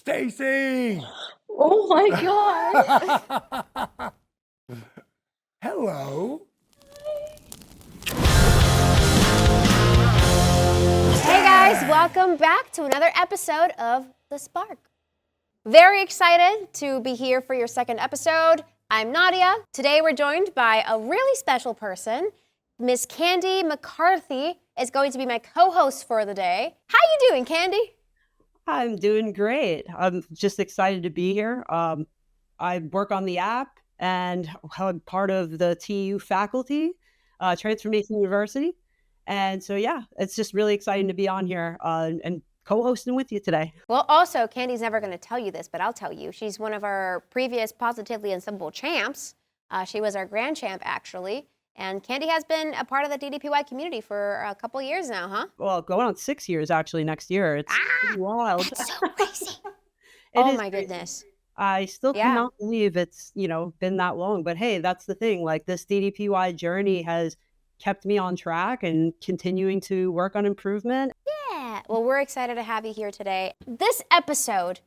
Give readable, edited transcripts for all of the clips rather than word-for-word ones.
Stacy! Oh my God. Hello. Hey guys, welcome back to another episode of The Spark. Very excited to be here for your second episode. I'm Nadia. Today we're joined by a really special person. Miss Candy McCarthy is going to be my co-host for the day. How you doing, Candy? I'm doing great. I'm just excited to be here. I work on the app and I'm part of the TU faculty, Transformation University. And so, yeah, it's just really exciting to be on here and co-hosting with you today. Well, also, Candy's never going to tell you this, but I'll tell you. She's one of our previous Positively Unstoppable champs. She was our grand champ, actually. And Candy has been a part of the DDPY community for a couple years now, huh? Well, going on 6 years, actually, next year. It's pretty wild. That's so crazy. It is my crazy. goodness. I still Yeah. cannot believe it's, been that long. But hey, that's the thing. Like, this DDPY journey has kept me on track and continuing to work on improvement. Yeah. Well, we're excited to have you here today. This episode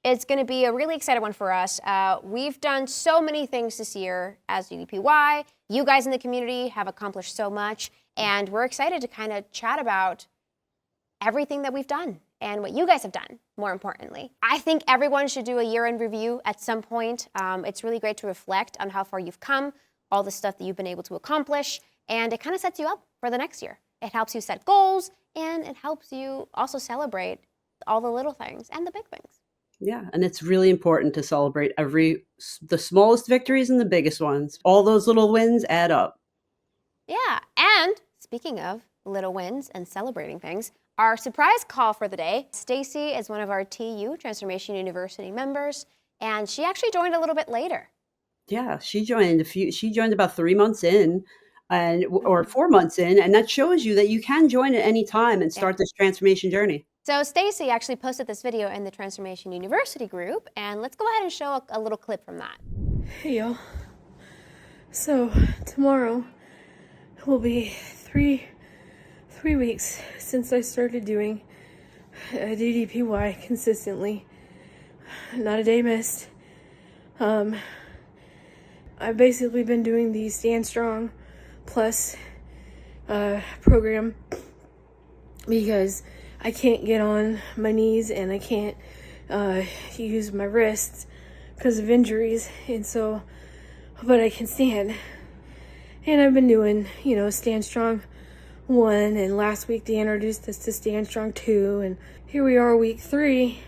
is going to be a really exciting one for us. We've done so many things this year as DDPY. You guys in the community have accomplished so much, and we're excited to kind of chat about everything that we've done and what you guys have done, more importantly. I think everyone should do a year-end review at some point. It's really great to reflect on how far you've come, all the stuff that you've been able to accomplish, and it kind of sets you up for the next year. It helps you set goals, and it helps you also celebrate all the little things and the big things. Yeah, and it's really important to celebrate the smallest victories and the biggest ones. All those little wins add up. Yeah, and speaking of little wins and celebrating things, our surprise call for the day, Stacy is one of our TU, Transformation University members, and she actually joined a little bit later. Yeah, she joined about 3 months in or 4 months in, and that shows you that you can join at any time and start this transformation journey. So Stacy actually posted this video in the Transformation University group, and let's go ahead and show a little clip from that. Hey y'all. So tomorrow will be three weeks since I started doing a DDPY consistently. Not a day missed. I've basically been doing the Stand Strong Plus program because I can't get on my knees and I can't use my wrists because of injuries, and so, but I can stand. And I've been doing, Stand Strong 1, and last week they introduced us to Stand Strong 2, and here we are week 3.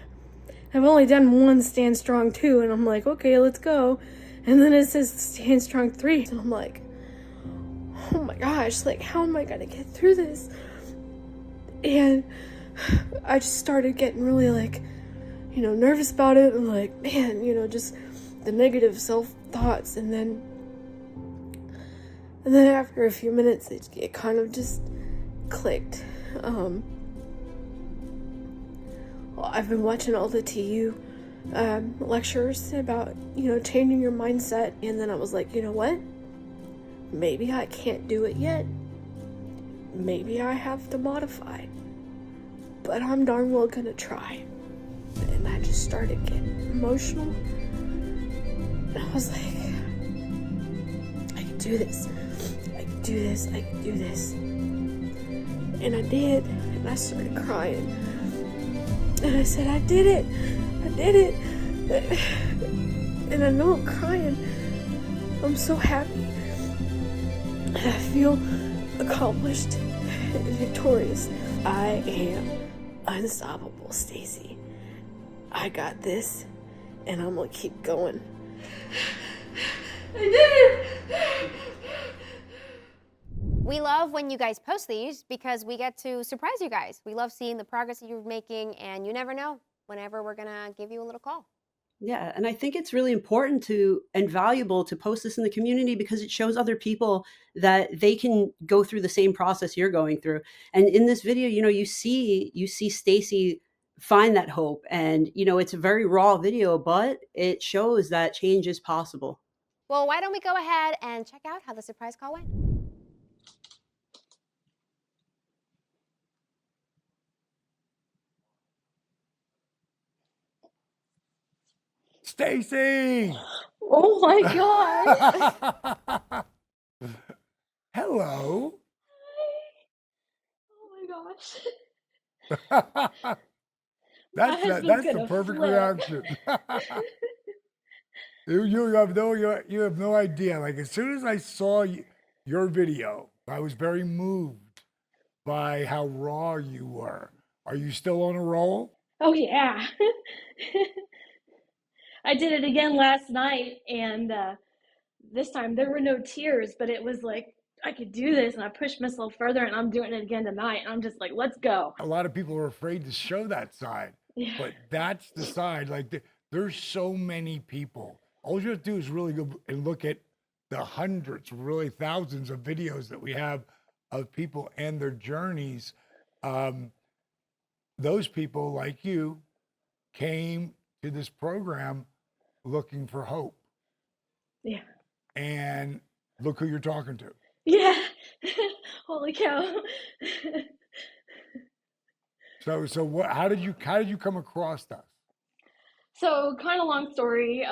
I've only done one Stand Strong 2, and I'm like, okay, let's go. And then it says Stand Strong 3, and I'm like, oh my gosh, like, how am I gonna get through this? And I just started getting really, nervous about it, and man, just the negative self-thoughts, and then after a few minutes, it kind of just clicked. Well, I've been watching all the TU lectures about, changing your mindset, and then I was like, you know what? Maybe I can't do it yet. Maybe I have to modify. But I'm darn well gonna try. And I just started getting emotional. And I was like, I can do this. I can do this. I can do this. And I did. And I started crying. And I said, I did it. I did it. And I know I'm crying. I'm so happy. And I feel accomplished and victorious. I am unstoppable, Stacy. I got this, and I'm gonna keep going. I did it! We love when you guys post these because we get to surprise you guys. We love seeing the progress that you're making, and you never know whenever we're gonna give you a little call. Yeah, and I think it's really important and valuable to post this in the community because it shows other people that they can go through the same process you're going through. And in this video, you see Stacy find that hope, and it's a very raw video, but it shows that change is possible. Well, why don't we go ahead and check out how the surprise call went? Stacy! Oh my gosh. Hello. Oh my gosh. My That's husband's the gonna perfect flip. reaction. You have no idea. Like as soon as I saw your video, I was very moved by how raw you were. Are you still on a roll? Oh yeah. I did it again last night, and this time there were no tears, but it was like I could do this, and I pushed myself further, and I'm doing it again tonight. And I'm just like, let's go. A lot of people are afraid to show that side, Yeah. but that's the side. Like there's so many people. All you have to do is really go and look at the hundreds, really thousands of videos that we have of people and their journeys. Um, those people like you came to this program looking for hope. Yeah. And look who you're talking to. Yeah. Holy cow. So what, how did you come across us? So, kind of long story.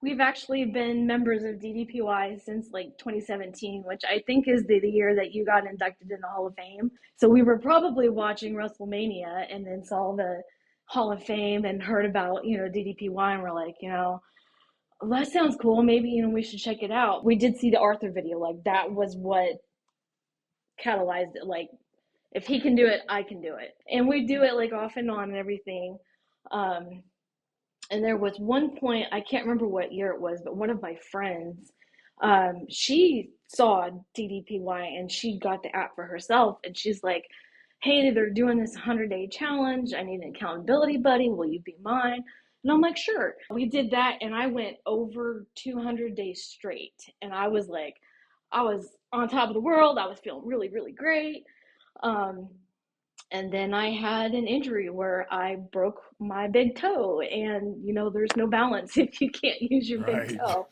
We've actually been members of DDPY since like 2017, which I think is the year that you got inducted in the Hall of Fame. So we were probably watching WrestleMania and then saw the Hall of Fame and heard about, DDPY, and we're like, that sounds cool. Maybe, we should check it out. We did see the Arthur video. Like that was what catalyzed it. Like, if he can do it, I can do it. And we do it like off and on and everything. And there was one point, I can't remember what year it was, but one of my friends, she saw DDPY and she got the app for herself. And she's like, hey, they're doing this 100-day challenge. I need an accountability buddy. Will you be mine? And I'm like, sure. We did that, and I went over 200 days straight. And I was like, I was on top of the world. I was feeling really, really great. And then I had an injury where I broke my big toe, and there's no balance if you can't use your big Right. toe.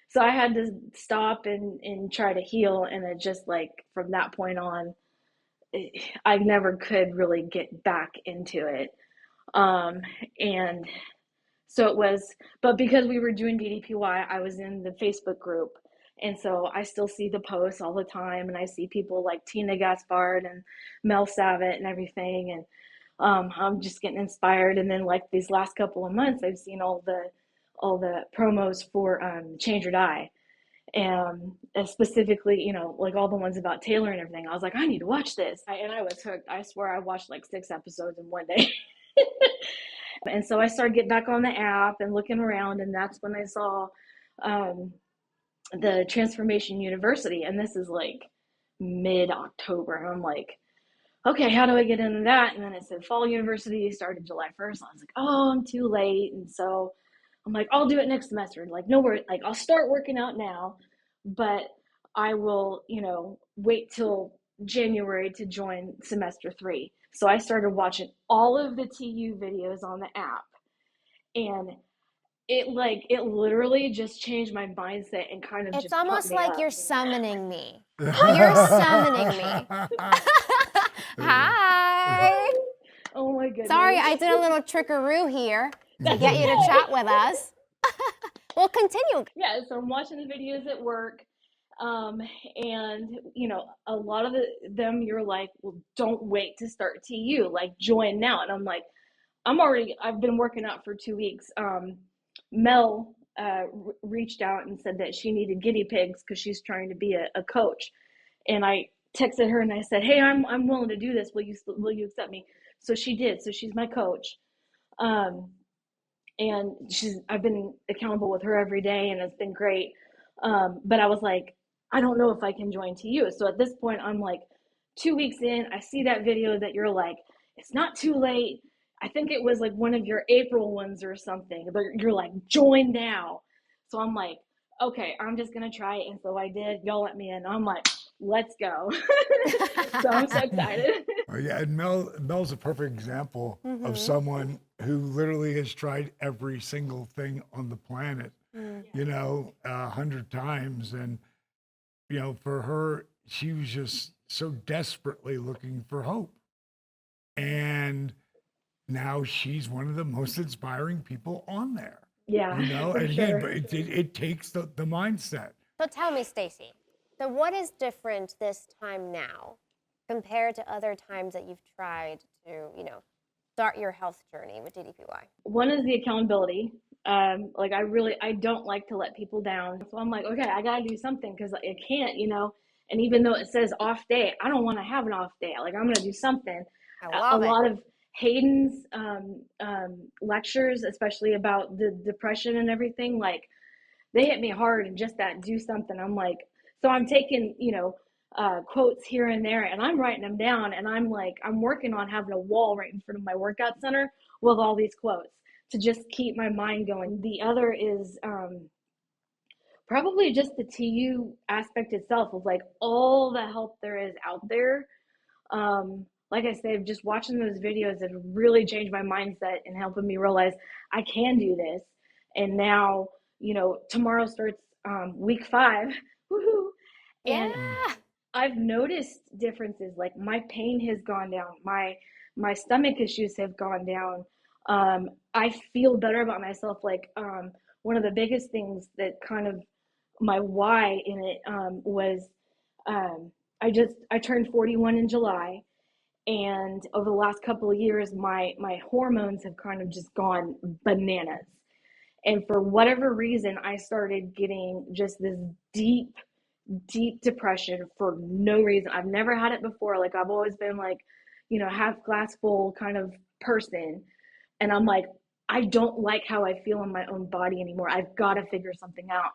So I had to stop and try to heal, and it just like from that point on, I never could really get back into it. And so it was, but because we were doing DDPY, I was in the Facebook group. And so I still see the posts all the time, and I see people like Tina Gaspard and Mel Savitt and everything. And I'm just getting inspired. And then like these last couple of months, I've seen all the promos for Change or Die. And specifically, like all the ones about Taylor and everything. I was like, I need to watch this. And I was hooked. I swear I watched like 6 episodes in one day. And so I started getting back on the app and looking around, and that's when I saw the Transformation University. And this is like mid-October. And I'm like, okay, how do I get into that? And then it said Fall University started July 1st. I was like, oh, I'm too late. And so I'm like, I'll do it next semester. And like, no worries. Like, I'll start working out now, but I will, wait till January to join semester 3. So I started watching all of the TU videos on the app, and it literally just changed my mindset and kind of It's just pumped almost me like up. you're summoning me. You're summoning me. Hi. Oh my goodness. Sorry, I did a little trickaroo here to get you to chat with us. Well, continue. Yeah, so I'm watching the videos at work. And a lot of them, you're like, well, don't wait to start TU, like join now. And I'm like, I've been working out for 2 weeks. Mel reached out and said that she needed guinea pigs because she's trying to be a coach. And I texted her and I said, hey, I'm willing to do this. Will you accept me? So she did. So she's my coach. And I've been accountable with her every day, and it's been great. But I was like, I don't know if I can join TU. So at this point, I'm like 2 weeks in, I see that video that you're like, it's not too late. I think it was like one of your April ones or something, but you're like, join now. So I'm like, okay, I'm just going to try it. And so I did. Y'all let me in. I'm like, let's go. So I'm so excited. Yeah, and Mel's a perfect example of someone who literally has tried every single thing on the planet, 100 times. And, for her, she was just so desperately looking for hope. And now she's one of the most inspiring people on there. Yeah, for And again, sure. but it takes the mindset. So tell me, Stacy, so what is different this time now compared to other times that you've tried to, start your health journey with DDPY? One is the accountability. Like I don't like to let people down. So I'm like, okay, I gotta do something because I can't, And even though it says off day, I don't want to have an off day. Like I'm gonna do something. I A love it. lot of Hayden's lectures, especially about the depression and everything, like they hit me hard, and just that do something. I'm like, so I'm taking, quotes here and there, and I'm writing them down, and I'm like, I'm working on having a wall right in front of my workout center with all these quotes to just keep my mind going. The other is probably just the TU aspect itself of like all the help there is out there. Like I said, just watching those videos have really changed my mindset and helping me realize I can do this. And now, tomorrow starts week 5. Woohoo! And Yeah. I've noticed differences. Like my pain has gone down. My stomach issues have gone down. I feel better about myself. Like one of the biggest things that kind of my why in it was I turned 41 in July, and over the last couple of years my hormones have kind of just gone bananas. And for whatever reason, I started getting just this deep depression for no reason. I've never had it before. Like I've always been like, half glass full kind of person. And I'm like, I don't like how I feel in my own body anymore. I've got to figure something out.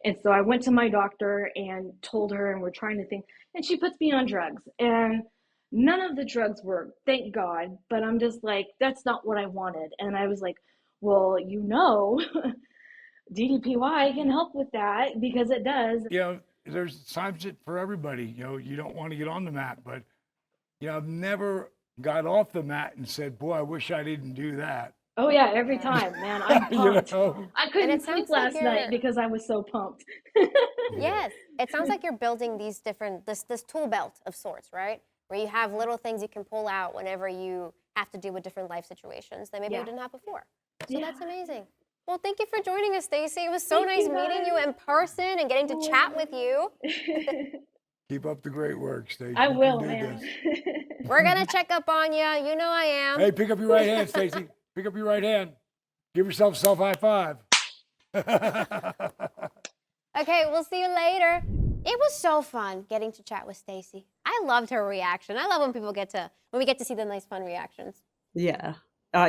And so I went to my doctor and told her, and we're trying to think, and she puts me on drugs. And none of the drugs work, thank God. But I'm just like, that's not what I wanted. And I was like, well, DDPY can help with that because it does. There's times for everybody. You don't want to get on the mat, but I've never got off the mat and said, "Boy, I wish I didn't do that." Oh yeah, every time, man. I'm pumped. I couldn't sleep sounds like last night you're- because I was so pumped. Yes, it sounds like you're building these different this tool belt of sorts, right? Where you have little things you can pull out whenever you have to deal with different life situations that maybe you Yeah. didn't have before. So Yeah. that's amazing. Well, thank you for joining us, Stacy. It was so Thank nice you, meeting you guys. in person and getting to chat with you. Keep up the great work, Stacy. I You will, can do man. this. We're gonna check up on you. You know I am. Hey, pick up your right hand, Stacy. Pick up your right hand. Give yourself a self high five. Okay, we'll see you later. It was so fun getting to chat with Stacy. I loved her reaction. I love when we get to see the nice fun reactions. Yeah.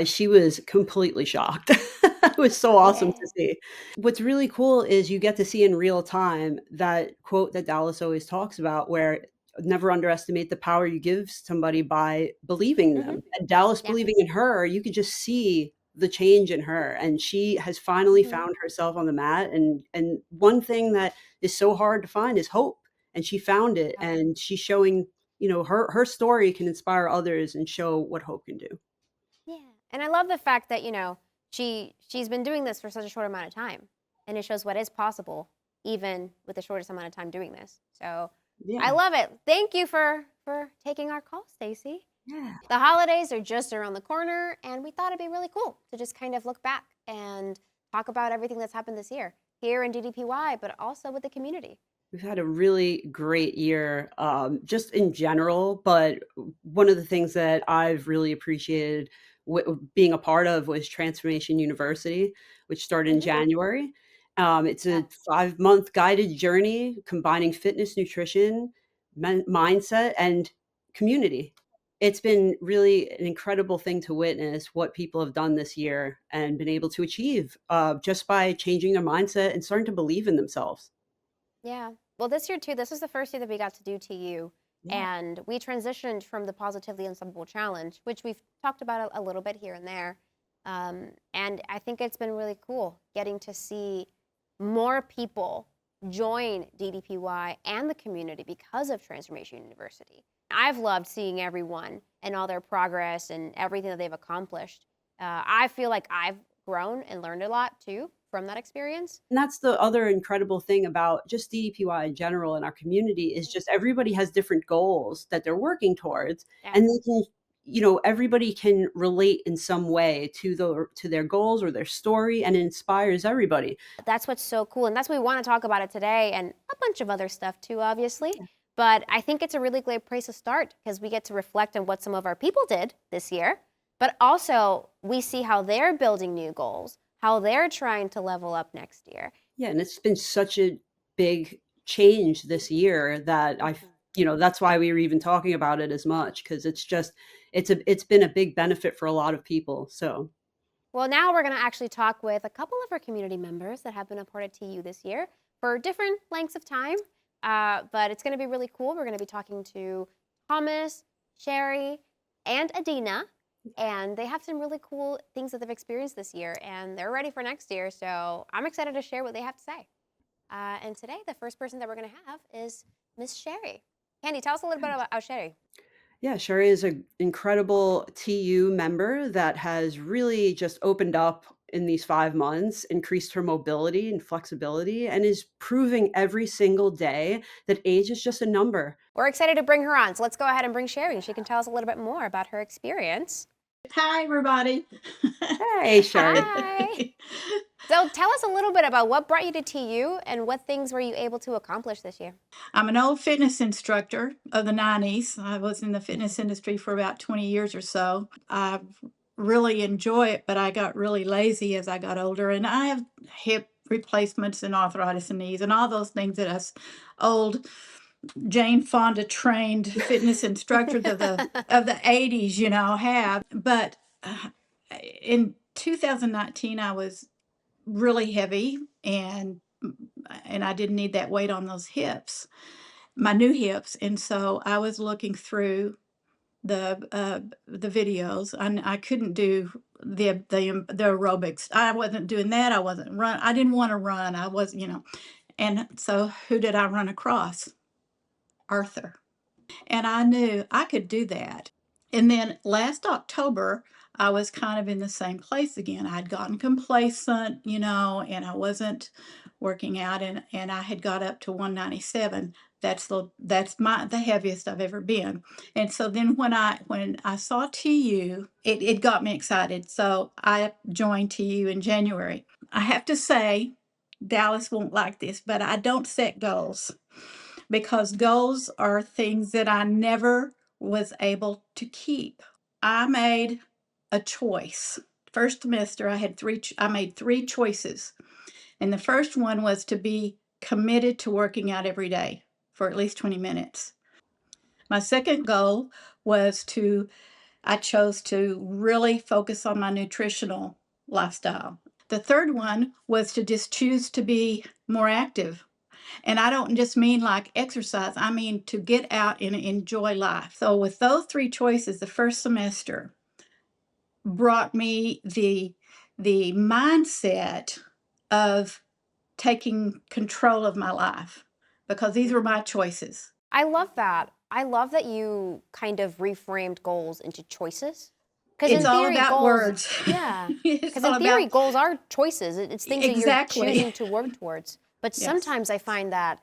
She was completely shocked. It was so awesome to see. What's really cool is you get to see in real time that quote that Dallas always talks about, where never underestimate the power you give somebody by believing them. And Dallas believing in her, you could just see the change in her. And she has finally found herself on the mat. And one thing that is so hard to find is hope. And she found it. And she's showing, her story can inspire others and show what hope can do. Yeah, and I love the fact that she's been doing this for such a short amount of time, and it shows what is possible even with the shortest amount of time doing this. So I love it. Thank you for taking our call, Stacy. Yeah. The holidays are just around the corner, and we thought it'd be really cool to just kind of look back and talk about everything that's happened this year here in DDPY, but also with the community. We've had a really great year, just in general. But one of the things that I've really appreciated being a part of was Transformation University, which started in January. It's a 5-month guided journey combining fitness, nutrition, mindset, and community. It's been really an incredible thing to witness what people have done this year and been able to achieve just by changing their mindset and starting to believe in themselves. Yeah. Well, this year too, this was the first year that we got to do TU. Yeah. And we transitioned from the Positively Unstoppable Challenge, which we've talked about a little bit here and there. And I think it's been really cool getting to see more people join DDPY and the community because of Transformation University. I've loved seeing everyone and all their progress and everything that they've accomplished. I feel like I've grown and learned a lot too from that experience. And that's the other incredible thing about just DDPY in general in our community is just everybody has different goals that they're working towards, and they can everybody can relate in some way to their goals or their story, and it inspires everybody. That's what's so cool. And that's what we want to talk about it today, and a bunch of other stuff too, obviously. But I think it's a really great place to start because we get to reflect on what some of our people did this year, but also we see how they're building new goals, how they're trying to level up next year. Yeah, and it's been such a big change this year that that's why we were even talking about it as much, because it's been a big benefit for a lot of people. So well, now we're going to actually talk with a couple of our community members that have been a part of TU this year for different lengths of time. But it's going to be really cool. We're going to be talking to Thomas, Sherry, and Adena. And they have some really cool things that they've experienced this year. And they're ready for next year. So I'm excited to share what they have to say. And today, the first person that we're going to have is Miss Sherry. Candy, tell us a little bit about Sherry. yeah, Sherry is an incredible TU member that has really just opened up in these 5 months, increased her mobility and flexibility, and is proving every single day that age is just a number. We're excited to bring her on. So let's go ahead and bring Sherry. She can tell us a little bit more about her experience. Hi, everybody. Hey, Sherry. Hi. So tell us a little bit about what brought you to TU and what things were you able to accomplish this year? I'm an old fitness instructor of the 90s. I was in the fitness industry for about 20 years or so. I really enjoy it, but I got really lazy as I got older, and I have hip replacements and arthritis in knees and all those things that us old Jane Fonda trained fitness instructors of the 80s, have. But in 2019, I was really heavy, and I didn't need that weight on those hips, my new hips. And so I was looking through the videos, and I couldn't do the aerobics. I wasn't doing that. I wasn't run. I didn't want to run. I was, And so who did I run across? Arthur. And I knew I could do that. And then last October, I was kind of in the same place again. I'd gotten complacent, and I wasn't working out, and I had got up to 197. That's the heaviest I've ever been. And so then when I saw TU, it got me excited. So I joined TU in January. I have to say, Dallas won't like this, but I don't set goals, because goals are things that I never was able to keep. I made a choice. First semester, I made 3 choices. And the first one was to be committed to working out every day for at least 20 minutes. My second goal was I chose to really focus on my nutritional lifestyle. The third one was to just choose to be more active. And I don't just mean like exercise, I mean to get out and enjoy life. So with those 3 choices, the first semester brought me the mindset of taking control of my life, because these were my choices. I love that. I love that you kind of reframed goals into choices. Because It's all about words. Yeah. It's Because all in theory, about- goals are choices. It's things Exactly. that you're choosing to work towards. But Yes. sometimes I find that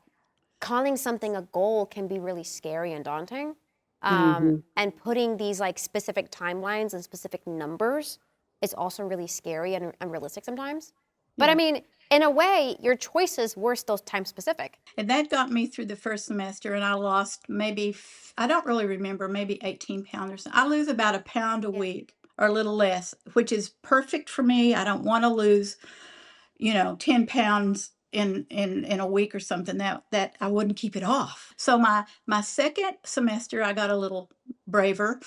calling something a goal can be really scary and daunting. And putting these like specific timelines and specific numbers is also really scary and unrealistic sometimes. But I mean, in a way, your choices were still time specific. And that got me through the first semester, and I lost maybe, I don't really remember, maybe 18 pounds or something. I lose about a pound a week or a little less, which is perfect for me. I don't want to lose, 10 pounds in a week or something. That I wouldn't keep it off. So my second semester, I got a little braver,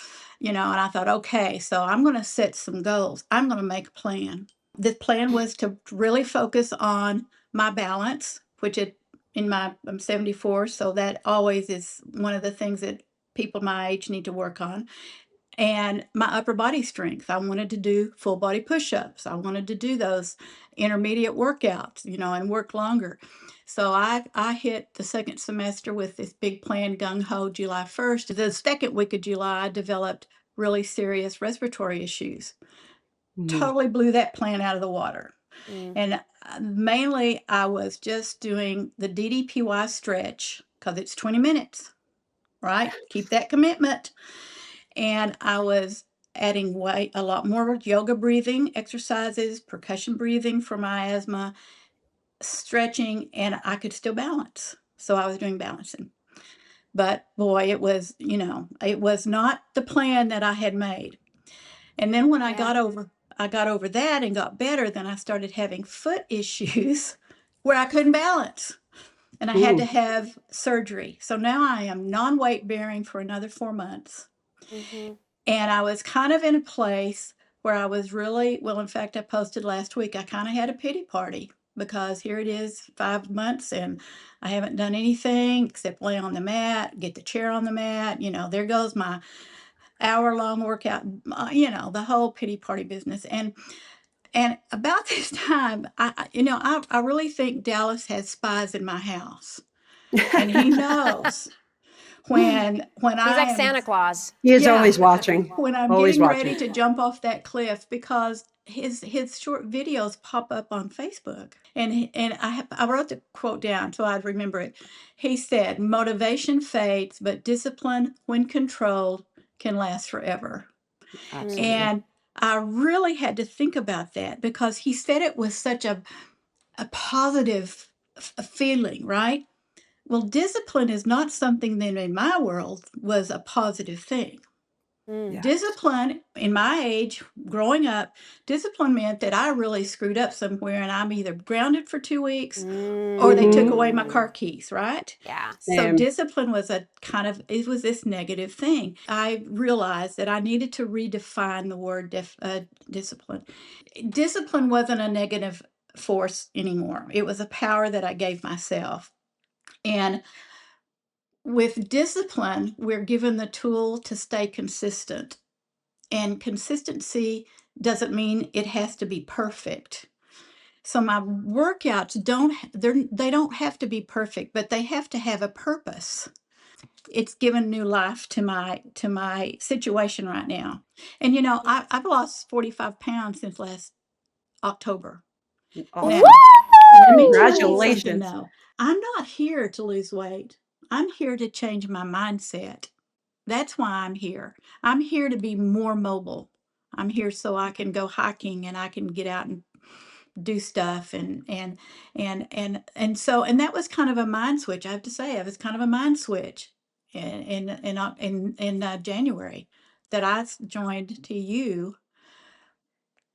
and I thought, okay, so I'm going to set some goals. I'm going to make a plan. The plan was to really focus on my balance, which I'm 74, so that always is one of the things that people my age need to work on. And my upper body strength. I wanted to do full body push-ups. I wanted to do those intermediate workouts, and work longer. So I hit the second semester with this big plan, gung-ho, July 1st. The second week of July, I developed really serious respiratory issues. Totally blew that plan out of the water. And mainly I was just doing the DDPY stretch, because it's 20 minutes, right? Keep that commitment. And I was adding a lot more yoga breathing exercises, percussion breathing for my asthma, stretching, and I could still balance. So I was doing balancing. But boy, it was, it was not the plan that I had made. And then when I got over that and got better, then I started having foot issues where I couldn't balance. And I had to have surgery. So now I am non-weight bearing for another 4 months. Mm-hmm. And I was kind of in a place where I was really, well, in fact, I posted last week, I kind of had a pity party because here it is 5 months and I haven't done anything except lay on the mat, get the chair on the mat. There goes my hour-long workout, the whole pity party business. And about this time, I really think Dallas has spies in my house, and he knows when He's I like am, Santa Claus. He is yeah, always watching, when I'm always getting watching. ready to jump off that cliff, because his short videos pop up on Facebook, and I wrote the quote down so I'd remember it. He said, "Motivation fades, but discipline, when controlled, can last forever." Absolutely. And I really had to think about that because he said it with such a positive feeling, right? Well, discipline is not something that in my world was a positive thing. Mm. Yeah. Discipline, in my age, growing up, discipline meant that I really screwed up somewhere and I'm either grounded for 2 weeks or they took away my car keys, right? Yeah. So Same. discipline was it was this negative thing. I realized that I needed to redefine the word discipline. Discipline wasn't a negative force anymore. It was a power that I gave myself. And with discipline, we're given the tool to stay consistent. And consistency doesn't mean it has to be perfect. So my workouts they don't have to be perfect, but they have to have a purpose. It's given new life to my situation right now. And I've lost 45 pounds since last October. Awesome. Now, let me tell you something Congratulations. though. I'm not here to lose weight. I'm here to change my mindset. That's why I'm here. I'm here to be more mobile. I'm here so I can go hiking and I can get out and do stuff and that was kind of a mind switch. I have to say, it was kind of a mind switch in January that I joined TU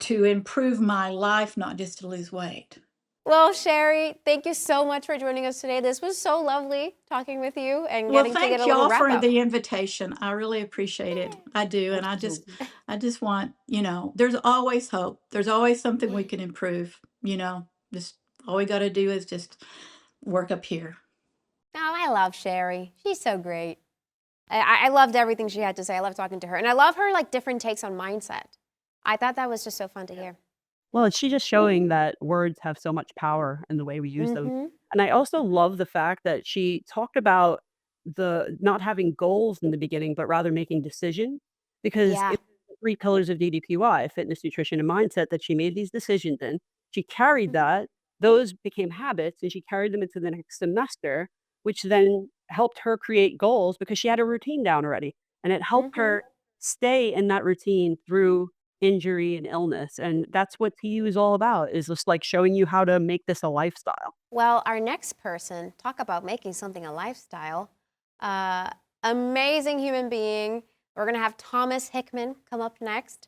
to improve my life, not just to lose weight. Well, Sherry, thank you so much for joining us today. This was so lovely talking with you and Well, getting to get thank a little y'all wrap for up. the invitation. I really appreciate it. I do. And I just want, there's always hope. There's always something we can improve, just all we got to do is just work up here. Oh, I love Sherry. She's so great. I loved everything she had to say. I love talking to her. And I love her different takes on mindset. I thought that was just so fun to hear. Well, it's she's just showing that words have so much power in the way we use them. Mm-hmm. And I also love the fact that she talked about the not having goals in the beginning, but rather making decisions. Because Yeah. it's the 3 pillars of DDPY, fitness, nutrition, and mindset, that she made these decisions in. She carried that, those became habits, and she carried them into the next semester, which then helped her create goals because she had a routine down already. And it helped her stay in that routine through injury and illness, and that's what TU is all about, is just showing you how to make this a lifestyle. Well, our next person, talk about making something a lifestyle. Amazing human being. We're going to have Thomas Hickman come up next.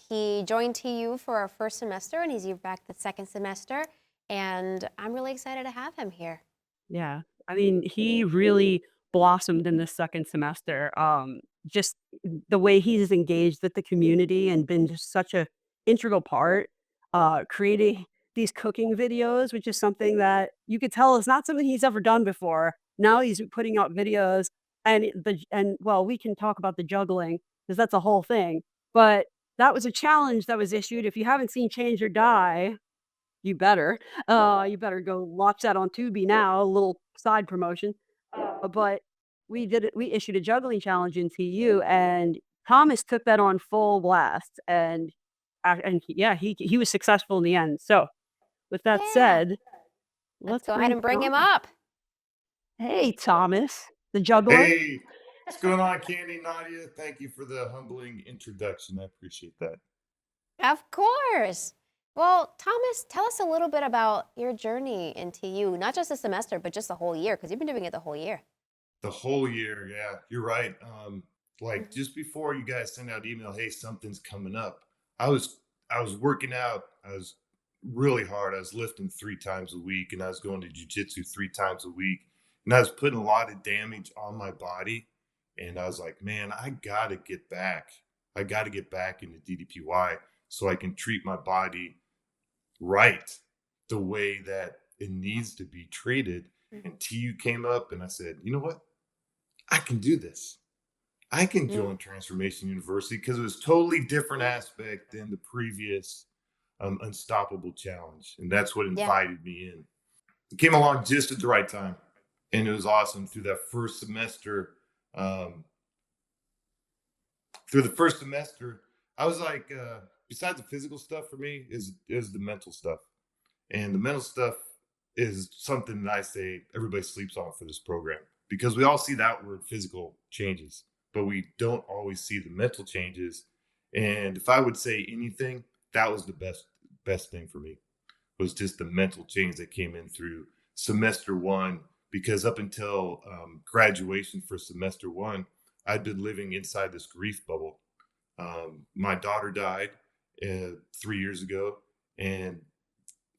He joined TU for our first semester, and he's back the second semester. And I'm really excited to have him here. Yeah. I mean, he really blossomed in the second semester. Just the way he's engaged with the community and been just such a integral part, creating these cooking videos, which is something that you could tell is not something he's ever done before. Now he's putting out videos, and well, we can talk about the juggling because that's a whole thing. But that was a challenge that was issued. If you haven't seen Change or Die, you better. You better go watch that on Tubi now, a little side promotion. But we issued a juggling challenge in TU, and Thomas took that on full blast, yeah, he was successful in the end. So, with that Yeah. said, Let's let's go ahead bring and bring him Thomas. up. Hey, Thomas, the juggler. Hey, What's going on, Candy, Nadia? Thank you for the humbling introduction. I appreciate that. Of course. Well, Thomas, tell us a little bit about your journey in TU, not just a semester, but just the whole year, because you've been doing it the whole year. The whole year, yeah, you're right. Like just before you guys send out email, hey, something's coming up. I was I was working out. I was really hard. I was lifting 3 times a week, and I was going to jujitsu 3 times a week, and I was putting a lot of damage on my body. And I was like, man, I gotta get back. I gotta get back into DDPY so I can treat my body right, the way that it needs to be treated. And TU came up, and I said, you know what? I can do this. I can join Transformation University because it was totally different aspect than the previous Unstoppable Challenge. And that's what Yeah. invited me in. It came along just at the right time. And it was awesome through that first semester. I was like, besides the physical stuff for me is the mental stuff. And the mental stuff is something that I say everybody sleeps on for this program because we all see the outward physical changes, but we don't always see the mental changes. And if I would say anything, that was the best thing for me was just the mental change that came in through semester one. Because up until graduation for semester one, I'd been living inside this grief bubble. My daughter died 3 years ago, and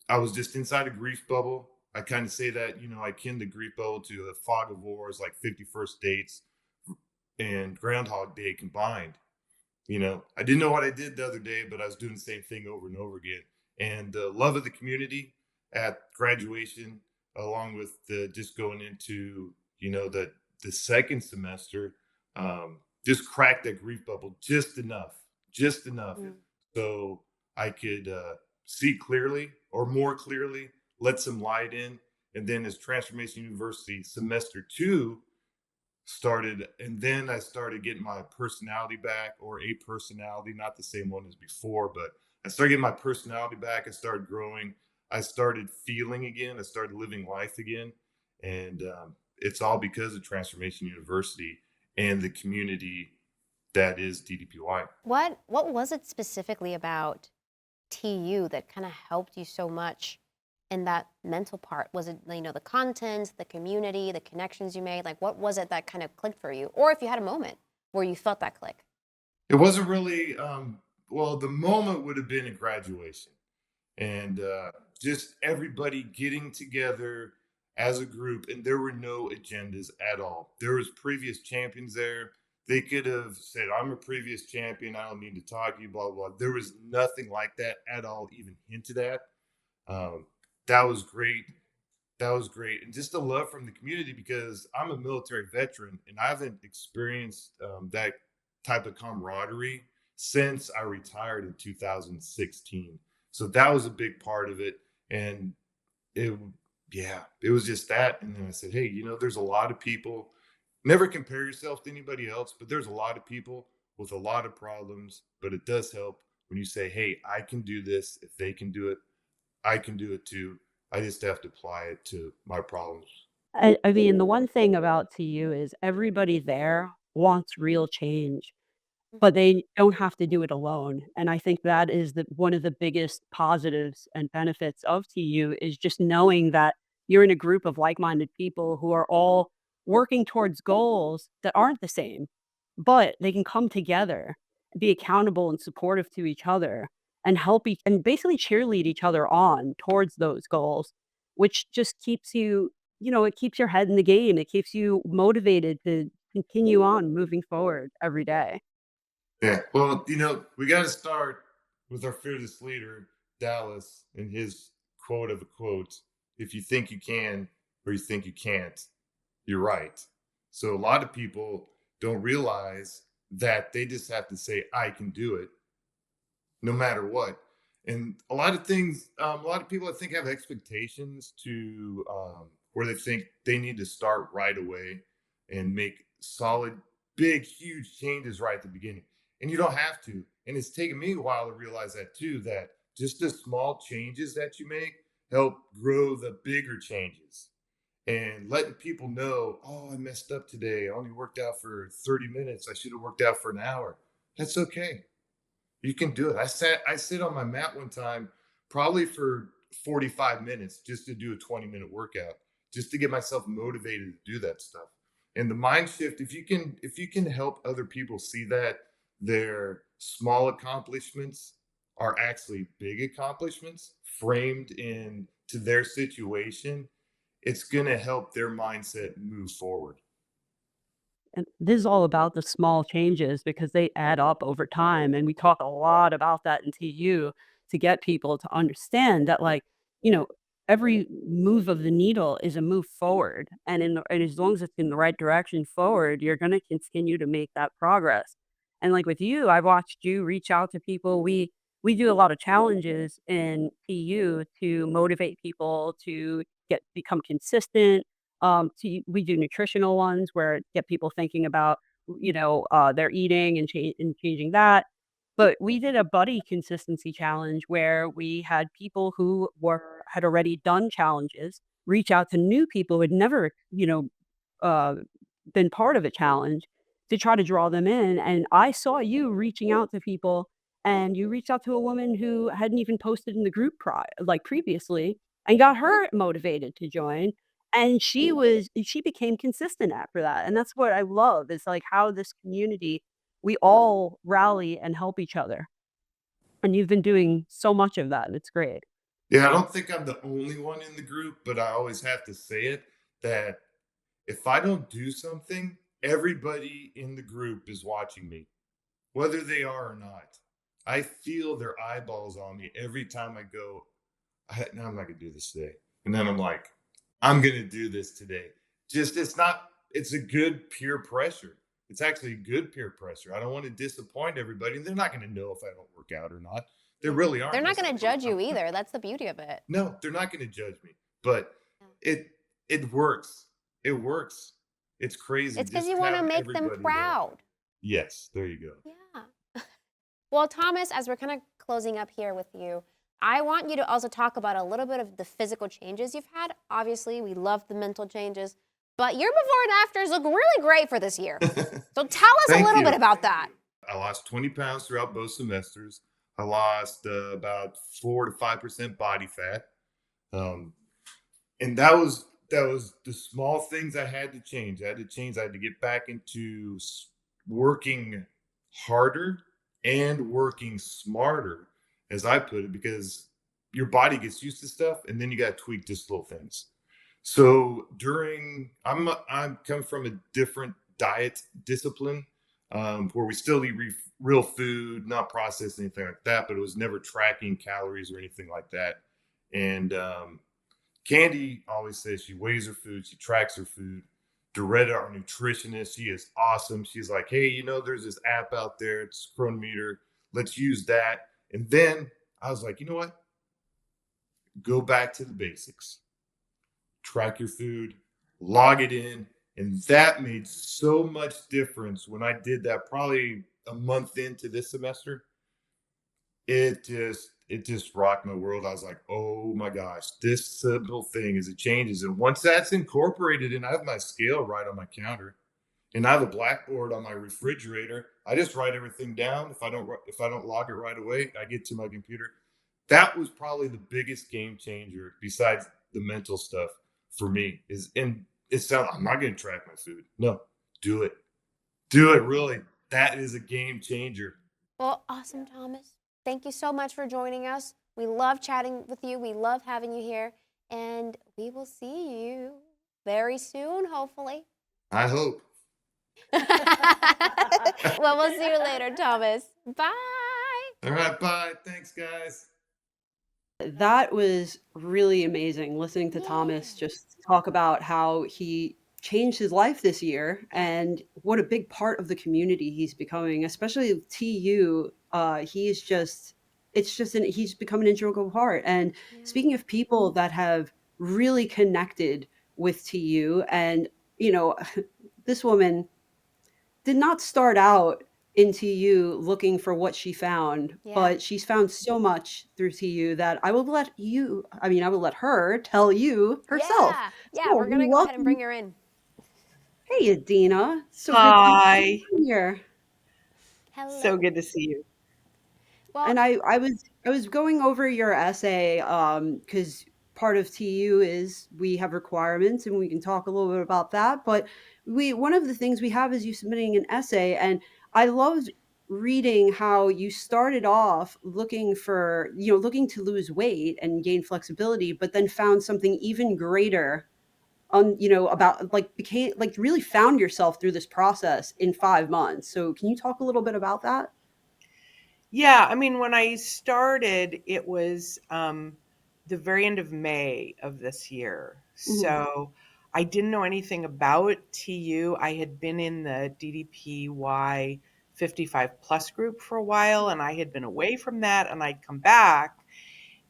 I was just inside a grief bubble. I kind of say that, I kin the grief bubble to the fog of wars, like 51st dates and Groundhog Day combined. I didn't know what I did the other day, but I was doing the same thing over and over again. And the love of the community at graduation, along with just going into, the second semester, just cracked that grief bubble just enough, so I could see clearly or more clearly, let some light in. And then as Transformation University semester two started, and then I started getting my personality back, or a personality, not the same one as before, but I started getting my personality back. I started growing. I started feeling again. I started living life again. And it's all because of Transformation University and the community that is DDPY. What was it specifically about TU that kind of helped you so much in that mental part? Was it, the content, the community, the connections you made? Like, what was it that kind of clicked for you? Or if you had a moment where you felt that click? It wasn't really, well, the moment would have been at graduation. And just everybody getting together as a group, and there were no agendas at all. There was previous champions there. They could have said, I'm a previous champion, I don't need to talk to you, blah blah. There was nothing like that at all, even hinted at. That was great. That was great. And just the love from the community, because I'm a military veteran and I haven't experienced that type of camaraderie since I retired in 2016. So that was a big part of it. And it, yeah, it was just that. And then I said, hey, there's a lot of people. Never compare yourself to anybody else, but there's a lot of people with a lot of problems. But it does help when you say, hey, I can do this. If they can do it, I can do it too. I just have to apply it to my problems. I mean, the one thing about TU is everybody there wants real change, but they don't have to do it alone. And I think that is one of the biggest positives and benefits of TU is just knowing that you're in a group of like-minded people who are all working towards goals that aren't the same, but they can come together, be accountable and supportive to each other, and help and basically cheerlead each other on towards those goals, which just keeps you, it keeps your head in the game. It keeps you motivated to continue on moving forward every day. Yeah. Well, we got to start with our fearless leader, Dallas, and his quote of a quote: if you think you can or you think you can't, you're right. So a lot of people don't realize that they just have to say, I can do it no matter what. And a lot of things, a lot of people, I think, have expectations to where they think they need to start right away and make solid, big, huge changes right at the beginning. And you don't have to. And it's taken me a while to realize that too, that just the small changes that you make help grow the bigger changes. and letting people know, oh, I messed up today. I only worked out for 30 minutes. I should have worked out for an hour. That's okay. You can do it. I sit on my mat one time, probably for 45 minutes just to do a 20-minute workout, just to get myself motivated to do that stuff. And the mind shift, if you can help other people see that their small accomplishments are actually big accomplishments framed into their situation, it's going to help their mindset move forward. And this is all about the small changes because they add up over time. And we talk a lot about that in TU to get people to understand that, like, you know, every move of the needle is a move forward. And as long as it's in the right direction forward, you're going to continue to make that progress. And like with you, I've watched you reach out to people. We do a lot of challenges in TU to motivate people to become consistent. We do nutritional ones where get people thinking about, their eating and changing that. But we did a buddy consistency challenge where we had people who had already done challenges reach out to new people who had never, uh, been part of a challenge to try to draw them in. And I saw you reaching out to people, and you reached out to a woman who hadn't even posted in the group previously, and got her motivated to join. And she became consistent after that. And that's what I love is like how this community, we all rally and help each other. And you've been doing so much of that. It's great. Yeah, I don't think I'm the only one in the group, but I always have to say it that if I don't do something, everybody in the group is watching me, whether they are or not. I feel their eyeballs on me every time I go, no, I'm not going to do this today. And then I'm like, I'm going to do this today. Just, it's a good peer pressure. It's actually good peer pressure. I don't want to disappoint everybody. They're not going to know if I don't work out or not. They really aren't. They're not That's going not to what judge you either. That's the beauty of it. No, they're not going to judge me. But it works. It works. It's crazy. It's because Just you want to having make them everybody there. proud. Yes, there you go. Yeah. Well, Thomas, as we're kind of closing up here with you, I want you to also talk about a little bit of the physical changes you've had. Obviously, we love the mental changes, but your before and afters look really great for this year. So tell us a Thank little you. bit about that. I lost 20 pounds throughout both semesters. I lost about 4 to 5% body fat. And that was the small things I had to change. I had to get back into working harder and working smarter, as I put it, because your body gets used to stuff, and then you got to tweak just little things. So I'm coming from a different diet discipline, where we still eat real food, not processed anything like that, but it was never tracking calories or anything like that. And Candy always says she weighs her food, she tracks her food. Doretta, our nutritionist, she is awesome. She's like, hey, there's this app out there, it's Chronometer. Let's use that. And then I was like, you know what? Go back to the basics. Track your food, log it in. And that made so much difference when I did that probably a month into this semester. It just rocked my world. I was like, oh my gosh, this simple thing as it changes. And once that's incorporated, and I have my scale right on my counter, and I have a blackboard on my refrigerator. I just write everything down. If I don't log it right away, I get to my computer. That was probably the biggest game changer besides the mental stuff for me. I'm not going to track my food. No, do it. Do it. Really. That is a game changer. Well, awesome, Thomas. Thank you so much for joining us. We love chatting with you. We love having you here. And we will see you very soon, hopefully. I hope. Well, we'll see you later, Thomas. Bye. All right. Bye. Thanks, guys. That was really amazing listening to Thomas just talk about how he changed his life this year and what a big part of the community he's becoming, especially with TU. He's become an integral part. And speaking of people that have really connected with TU, and this woman did not start out into you looking for what she found, Yeah. but she's found so much through TU that I will let you, I mean, I will let her tell you herself. Yeah. Yeah. So We're going to go ahead and welcome. bring her in. Hey, Adena. So good to have Hi. you here. So Hello. good to see you. Well, And I was going over your essay because part of TU is we have requirements and we can talk a little bit about that. But we one of the things we have is you submitting an essay, and I loved reading how you started off looking for looking to lose weight and gain flexibility, but then found something even greater on about like became like really found yourself through this process in 5 months. So can you talk a little bit about that? Yeah, I mean, when I started, it was the very end of May of this year. Hmm. So I didn't know anything about TU. I had been in the DDPY 55 plus group for a while, and I had been away from that, and I'd come back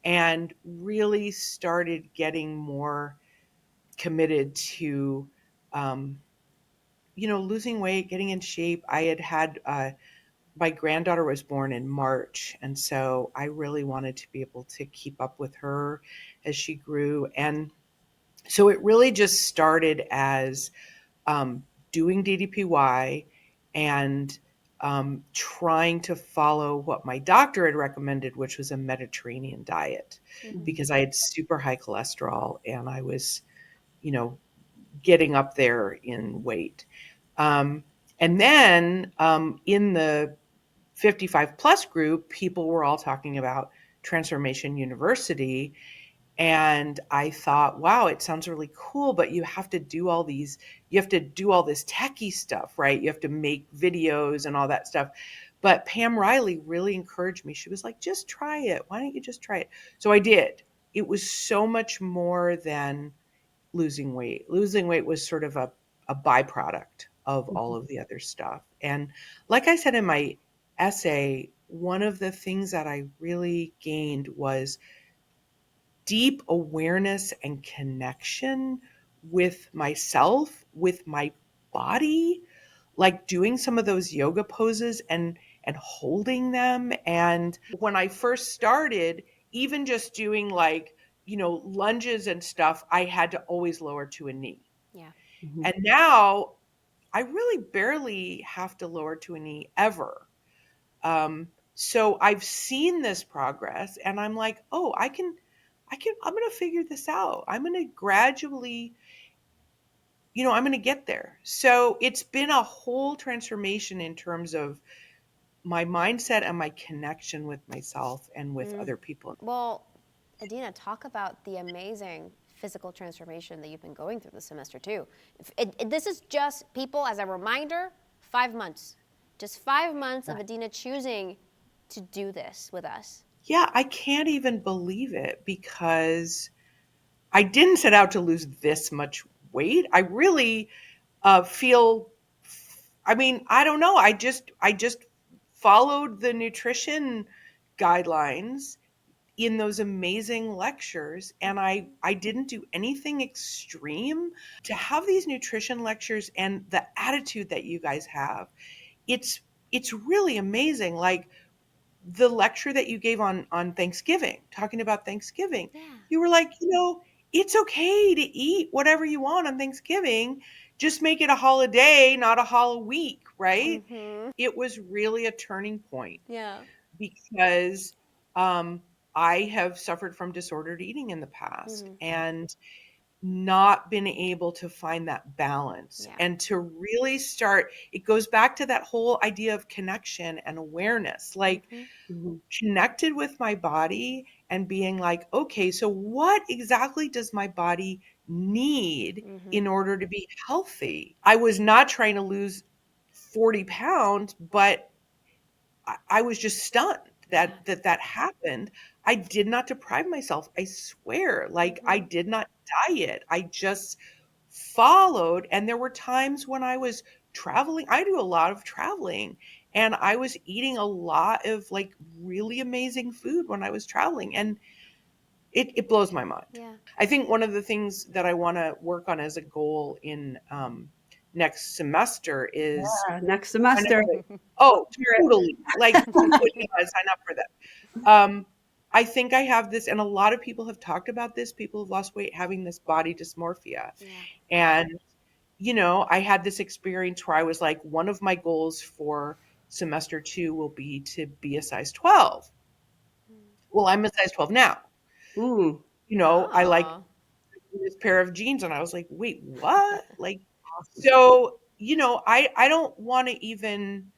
and really started getting more committed to, um, losing weight, getting in shape. I had had my granddaughter was born in March, and so I really wanted to be able to keep up with her as she grew. And so it really just started as doing DDPY and trying to follow what my doctor had recommended, which was a Mediterranean diet, mhm. because I had super high cholesterol and I was, you know, getting up there in weight. Um, and then in the 55 plus group, people were all talking about Transformation University. And I thought, wow, it sounds really cool, but you have to do all this techie stuff, right? You have to make videos and all that stuff. But Pam Riley really encouraged me. She was like, just try it. Why don't you just try it? So I did. It was so much more than losing weight. Losing weight was sort of a byproduct of all of the other stuff. And like I said in my essay, one of the things that I really gained was deep awareness and connection with myself, with my body, like doing some of those yoga poses and holding them. And when I first started, even just doing like, lunges and stuff, I had to always lower to a knee. Yeah. Mhm. And now I really barely have to lower to a knee ever. So I've seen this progress and I'm like, oh, I'm going to figure this out. I'm going to gradually, I'm going to get there. So it's been a whole transformation in terms of my mindset and my connection with myself and with Mm. other people. Well, Adina, talk about the amazing physical transformation that you've been going through this semester, too. This is just, people, as a reminder, 5 months. Just 5 months of Adina choosing to do this with us. Yeah, I can't even believe it because I didn't set out to lose this much weight. I really feel, I mean, I don't know. I just followed the nutrition guidelines in those amazing lectures, and I didn't do anything extreme. To have these nutrition lectures and the attitude that you guys have, it's it's really amazing. Like the lecture that you gave on Thanksgiving, talking about Thanksgiving, Yeah. you were like, it's okay to eat whatever you want on Thanksgiving. Just make it a holiday, not a holiday week, right? Mm-hmm. It was really a turning point Yeah. because um, I have suffered from disordered eating in the past Mm-hmm. and not been able to find that balance Yeah. and to really start. It goes back to that whole idea of connection and awareness. Like, Mm-hmm. Mhm. connected with my body and being like, okay, so what exactly does my body need Mm-hmm. in order to be healthy? I was not trying to lose 40 pounds, but I was just stunned Yeah. that happened. I did not deprive myself. I swear, like I Mm-hmm. did not diet. I just followed. And there were times when I was traveling. I do a lot of traveling, and I was eating a lot of like really amazing food when I was traveling, and it blows my mind. Yeah. I think one of the things that I want to work on as a goal in next semester is Next kind of semester. oh, totally. Like, who wouldn't want to sign up for that? I think I have this, and a lot of people have talked about this. People who've lost weight having this body dysmorphia. Yeah. And, I had this experience where I was like, one of my goals for semester 2 will be to be a size 12. Well, I'm a size 12 now. Ooh. I like Oh. this pair of jeans, and I was like, wait, what? Like, so, I don't want to even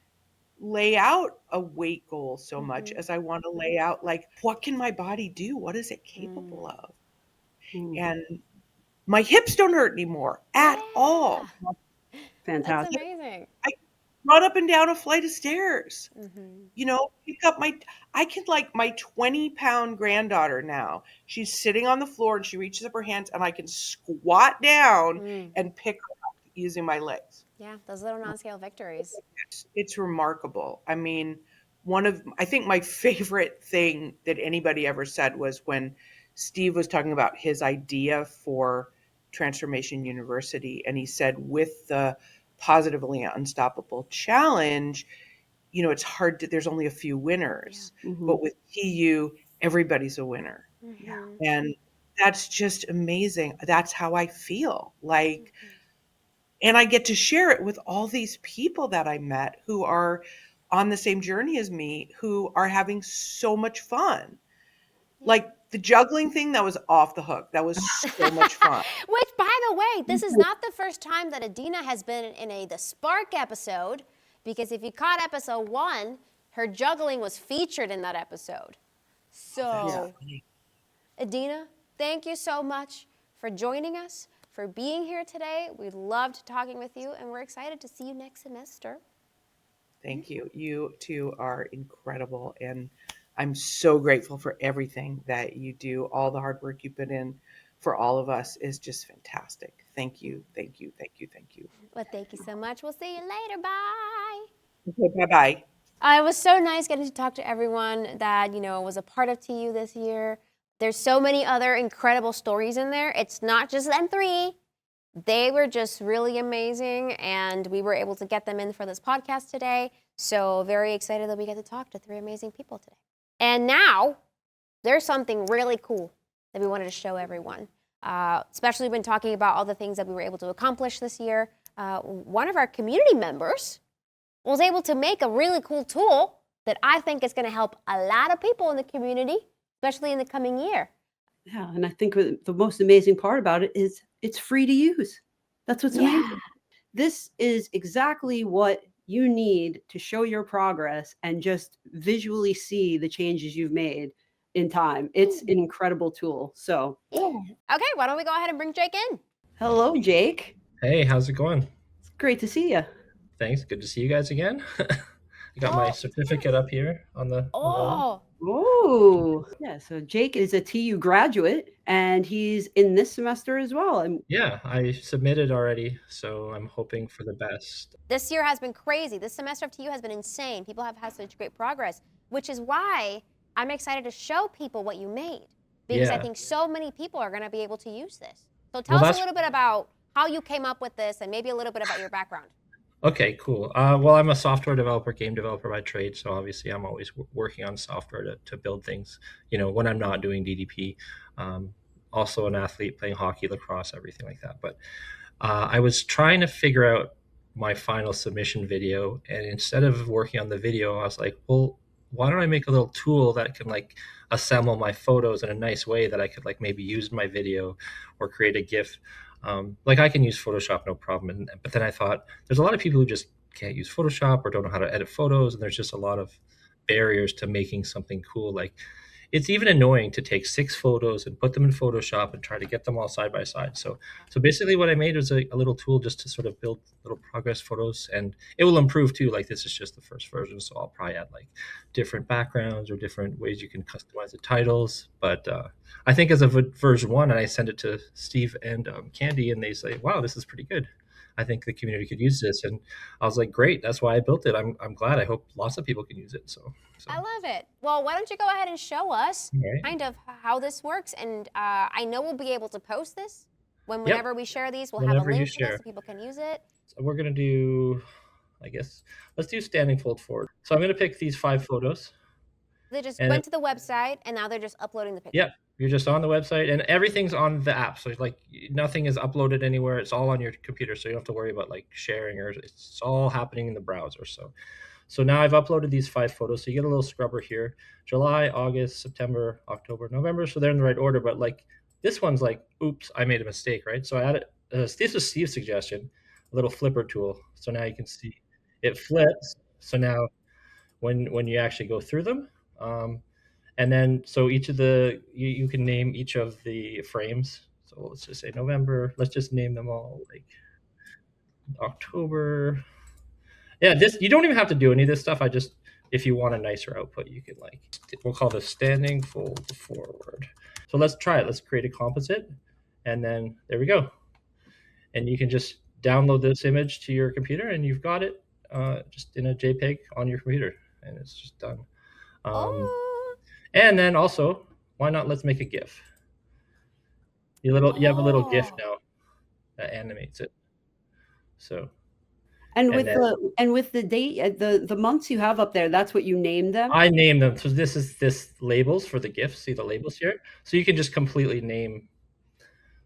lay out a weight goal so much as I want to lay out, like, what can my body do? What is it capable of? Mm. And my hips don't hurt anymore at all. Yeah. That's Fantastic. amazing. I run up and down a flight of stairs. Mm-hmm. Pick up I can, like, my 20-pound granddaughter now, she's sitting on the floor and she reaches up her hands and I can squat down and pick her up using my legs. Yeah, those little non-scale victories. It's remarkable. I mean, I think my favorite thing that anybody ever said was when Steve was talking about his idea for Transformation University, and he said, with the Positively Unstoppable Challenge, it's hard there's only a few winners, Mhm. but with TU, everybody's a winner. Mm-hmm. And that's just amazing. That's how I feel. Like, and I get to share it with all these people that I met who are on the same journey as me, who are having so much fun. Like the juggling thing, that was off the hook. That was so much fun. Which, by the way, this is not the first time that Adena has been in the Spark episode, because if you caught episode 1, her juggling was featured in that episode. So, Adena, thank you so much for joining us, for being here today. We loved talking with you, and we're excited to see you next semester. Thank you. You two are incredible, and I'm so grateful for everything that you do. All the hard work you put in for all of us is just fantastic. Thank you. Thank you. Thank you. Thank you. Well, thank you so much. We'll see you later. Bye. Okay, bye-bye. It was so nice getting to talk to everyone that, was a part of TU this year. There's so many other incredible stories in there. It's not just them 3. They were just really amazing, and we were able to get them in for this podcast today. So very excited that we get to talk to 3 amazing people today. And now, there's something really cool that we wanted to show everyone. Especially when talking about all the things that we were able to accomplish this year. One of our community members was able to make a really cool tool that I think is going to help a lot of people in the community, especially in the coming year. Yeah, and I think the most amazing part about it is it's free to use. That's what's amazing. This is exactly what you need to show your progress and just visually see the changes you've made in time. It's an incredible tool. So, Okay, why don't we go ahead and bring Jake in? hello, Jake. Hey, how's it going? It's great to see you. Thanks. Good to see you guys again. I got my certificate up here on the wall. Oh, yeah. So Jake is a TU graduate, and he's in this semester as well. And Yeah, I submitted already, so I'm hoping for the best. This year has been crazy. This semester of TU has been insane. People have had such great progress, which is why I'm excited to show people what you made, because I Yeah. think so many people are going to be able to use this. So tell us a little bit about how you came up with this, and maybe a little bit about your background. Okay, cool. Well, I'm a software developer, game developer by trade, so obviously I'm always working on software to build things, when I'm not doing DDP. Also an athlete, playing hockey, lacrosse, everything like that. But I was trying to figure out my final submission video, and instead of working on the video, I was like, well, why don't I make a little tool that can assemble my photos in a nice way that I could maybe use in my video or create a GIF. I can use Photoshop, no problem. But then I thought there's a lot of people who just can't use Photoshop or don't know how to edit photos. And there's just a lot of barriers to making something cool. It's even annoying to take 6 photos and put them in Photoshop and try to get them all side by side. So basically what I made was a little tool just to sort of build little progress photos, and it will improve too. This is just the first version. So I'll probably add different backgrounds or different ways you can customize the titles. But I think as of version 1, and I send it to Steve and Candy, and they say, wow, this is pretty good. I think the community could use this. And I was like, great, that's why I built it. I'm glad. I hope lots of people can use it. So. I love it. Well, why don't you go ahead and show us kind of how this works? And I know we'll be able to post this whenever we share these. We'll have a link for this so people can use it. So we're going to do, I guess, let's do standing fold forward. So I'm going to pick these 5 photos. They just And went to the website and now they're just uploading the picture. yeah, you're just on the website and everything's on the app. So like nothing is uploaded anywhere. It's all on your computer. So you don't have to worry about like sharing, or it's all happening in the browser. So now I've uploaded these 5 photos. So you get a little scrubber here: July, August, September, October, November. So they're in the right order. But like this one's like, oops, I made a mistake, right? So I added, this was Steve's suggestion, a little flipper tool. So now you can see it flips. So now when you actually go through them, and then so each of the, you can name each of the frames. So let's just say November. Let's just name them all like October. Yeah, this, you don't even have to do any of this stuff. I just, if you want a nicer output, you can like, we'll call this standing fold forward. So let's try it. Let's create a composite, and then there we go. And you can just download this image to your computer, and you've got it just in a JPEG on your computer, and it's just done. And then also, why not let's make a GIF? You have a little GIF now that animates it. So. And with the date, the months you have up there, that's what you named them? I name them. So this labels for the GIFs. See the labels here? So you can just completely name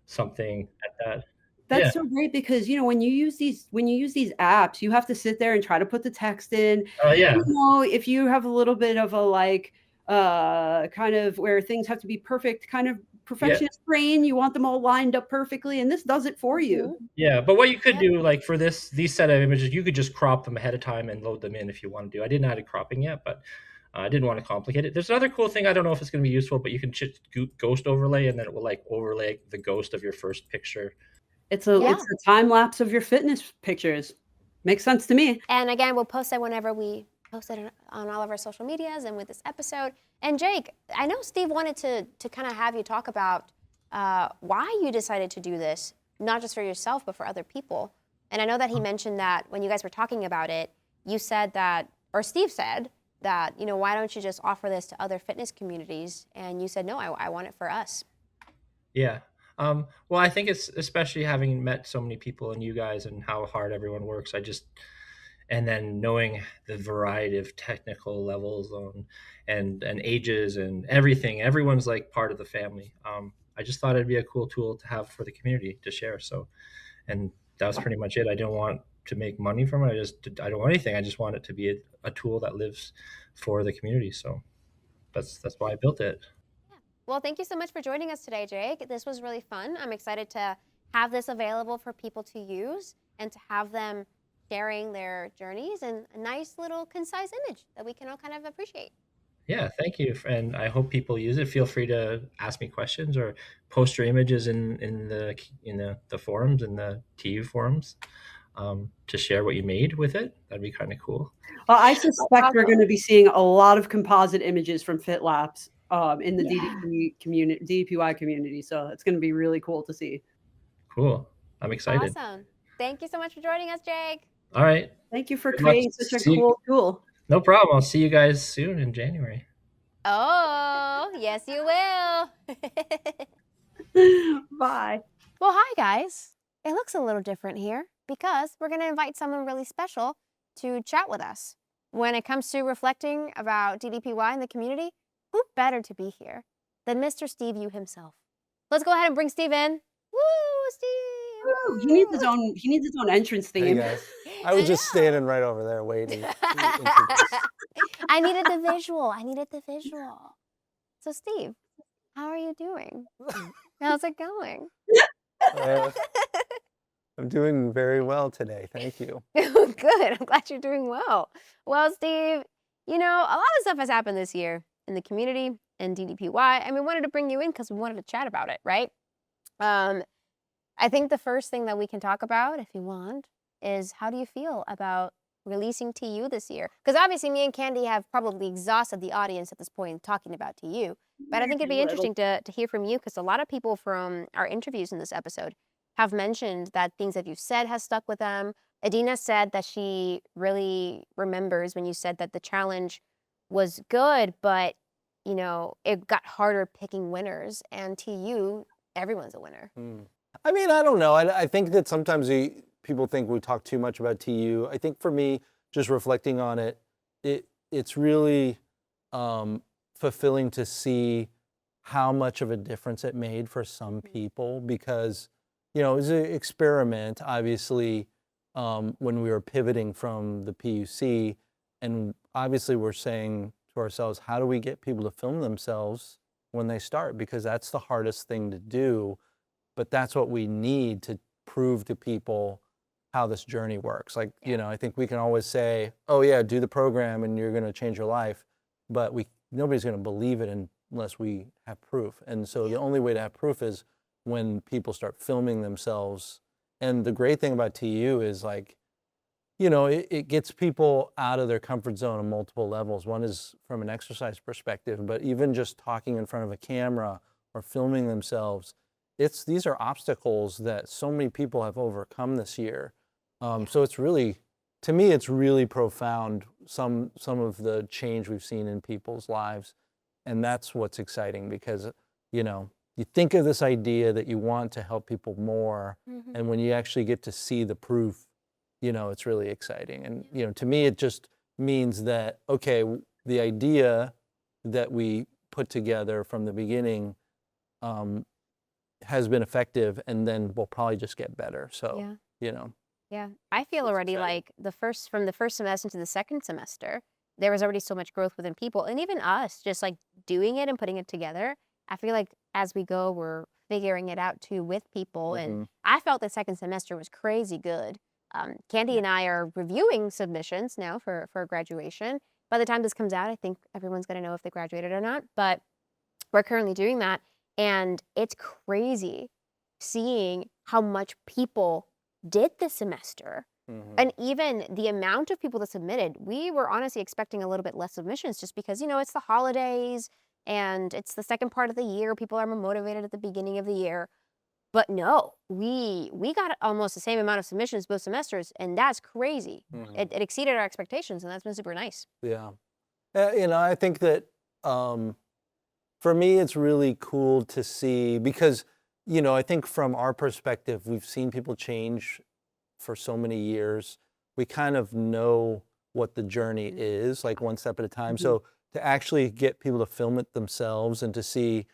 something at that. That's so great, because when you use these apps, you have to sit there and try to put the text in. Yeah. If you have a little bit of a like kind of where things have to be perfect, kind of perfectionist brain, you want them all lined up perfectly, and this does it for you. Yeah, but what you could do, like for these set of images, you could just crop them ahead of time and load them in if you want to do. I didn't add cropping yet, but I didn't want to complicate it. There's another cool thing. I don't know if it's going to be useful, but you can just ghost overlay, and then it will like overlay the ghost of your first picture. It's a time lapse of your fitness pictures. Makes sense to me. And again, we'll post that whenever we post it on all of our social medias and with this episode. And Jake, I know Steve wanted to kind of have you talk about why you decided to do this, not just for yourself, but for other people. And I know that he mentioned that when you guys were talking about it, you said that, or Steve said that, why don't you just offer this to other fitness communities? And you said, no, I want it for us. Yeah. Well, I think it's, especially having met so many people and you guys and how hard everyone works, and then knowing the variety of technical levels and ages and everything, everyone's like part of the family. I just thought it'd be a cool tool to have for the community to share. So, and that was pretty much it. I don't want to make money from it. I don't want anything. I just want it to be a tool that lives for the community. So that's why I built it. Well, thank you so much for joining us today, Jake. This was really fun. I'm excited to have this available for people to use and to have them sharing their journeys in a nice little concise image that we can all kind of appreciate. Yeah, thank you. And I hope people use it. Feel free to ask me questions or post your images in the forums, in the TU forums, to share what you made with it. That'd be kind of cool. Well, I suspect we're going to be seeing a lot of composite images from FitLapse in the DDP community, DDPY community. So it's going to be really cool to see. Cool. I'm excited. Awesome. Thank you so much for joining us, Jake. All right. Thank you for creating such a cool tool. No problem. I'll see you guys soon in January. Oh, yes, you will. Bye. Well, hi, guys. It looks a little different here because we're going to invite someone really special to chat with us. When it comes to reflecting about DDPY in the community, who better to be here than Mr. Steve Yu himself? Let's go ahead and bring Steve in. Woo, Steve! Woo, he needs his own entrance theme. Hey guys. I was just standing right over there waiting. I needed the visual. So Steve, how are you doing? How's it going? I'm doing very well today. Thank you. Good. I'm glad you're doing well. Well, Steve, a lot of stuff has happened this year in the community and DDPY, and we wanted to bring you in because we wanted to chat about it, right? I think the first thing that we can talk about, if you want, is how do you feel about releasing TU this year? Because obviously me and Candy have probably exhausted the audience at this point talking about TU, but I think it'd be interesting to hear from you because a lot of people from our interviews in this episode have mentioned that things that you've said has stuck with them. Adena said that she really remembers when you said that the challenge was good, but it got harder picking winners, and TU, everyone's a winner. I mean, I don't know. I think that sometimes people think we talk too much about TU. I think for me, just reflecting on it, it's really fulfilling to see how much of a difference it made for some people, because, you know, it was an experiment, obviously, when we were pivoting from the PUC, and obviously we're saying to ourselves, how do we get people to film themselves when they start? Because that's the hardest thing to do, but that's what we need to prove to people how this journey works. Like, you know, I think we can always say, oh yeah, do the program and you're going to change your life, but nobody's going to believe it unless we have proof. And so the only way to have proof is when people start filming themselves. And the great thing about TU is, like, you know, it gets people out of their comfort zone on multiple levels. One is from an exercise perspective, but even just talking in front of a camera or filming themselves, these are obstacles that so many people have overcome this year. So it's really, to me, it's really profound, some of the change we've seen in people's lives. And that's what's exciting, because, you know, you think of this idea that you want to help people more, and when you actually get to see the proof, you know, it's really exciting. And, you know, to me, it just means that, okay, the idea that we put together from the beginning has been effective, and then we'll probably just get better. So, you know. Yeah, I feel already like from the first semester to the second semester, there was already so much growth within people, and even us, just like doing it and putting it together. I feel like as we go, we're figuring it out too with people, and I felt the second semester was crazy good. Candy and I are reviewing submissions now for graduation. By the time this comes out, I think everyone's going to know if they graduated or not, but we're currently doing that, and it's crazy seeing how much people did this semester. And even the amount of people that submitted, we were honestly expecting a little bit less submissions, just because, you know, it's the holidays and it's the second part of the year. People are more motivated at the beginning of the year. But no, we got almost the same amount of submissions both semesters, and that's crazy. It exceeded our expectations, and that's been super nice. Yeah. You know, I think that for me, it's really cool to see, because, you know, I think from our perspective, we've seen people change for so many years. We kind of know what the journey is, like one step at a time. So to actually get people to film it themselves and to see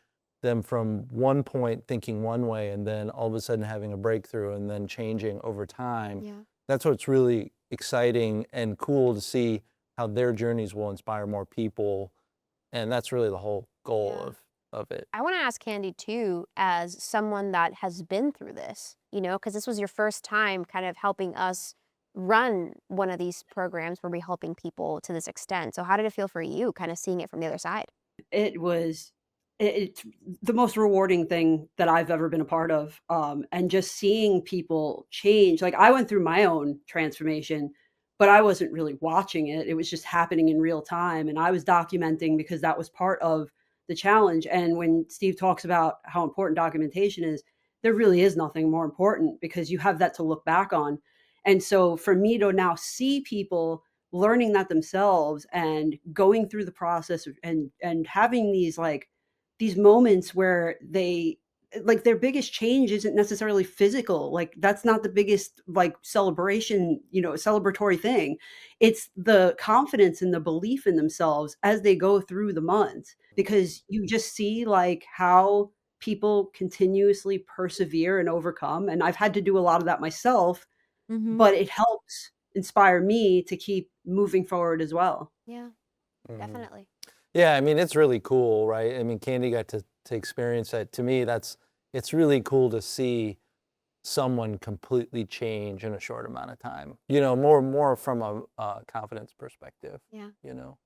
them from one point thinking one way and then all of a sudden having a breakthrough and then changing over time, that's what's really exciting and cool to see, how their journeys will inspire more people. And that's really the whole goal of it. I want to ask Candy too, as someone that has been through this, you know, because this was your first time kind of helping us run one of these programs where we're helping people to this extent. So how did it feel for you, kind of seeing it from the other side? It's the most rewarding thing that I've ever been a part of. And just seeing people change. Like, I went through my own transformation, but I wasn't really watching it. It was just happening in real time. And I was documenting because that was part of the challenge. And when Steve talks about how important documentation is, there really is nothing more important, because you have that to look back on. And so for me to now see people learning that themselves and going through the process and having these moments where they, like, their biggest change isn't necessarily physical. Like, that's not the biggest, like, celebration, you know, celebratory thing. It's the confidence and the belief in themselves as they go through the months, because you just see, like, how people continuously persevere and overcome. And I've had to do a lot of that myself, but it helps inspire me to keep moving forward as well. Yeah, definitely. Yeah, I mean, it's really cool, right? I mean, Candy got to experience that. To me, it's really cool to see someone completely change in a short amount of time. You know, more from a confidence perspective. Yeah. You know.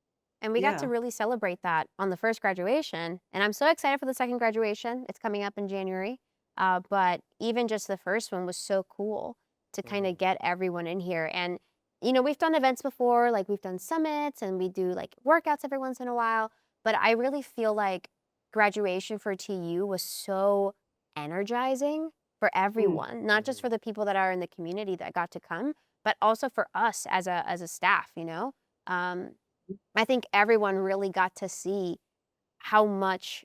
And we got to really celebrate that on the first graduation. And I'm so excited for the second graduation. It's coming up in January. But even just the first one was so cool to kind of get everyone in here. And, you know, we've done events before, like we've done summits and we do like workouts every once in a while. But I really feel like graduation for TU was so energizing for everyone, not just for the people that are in the community that got to come, but also for us as a staff, you know? I think everyone really got to see how much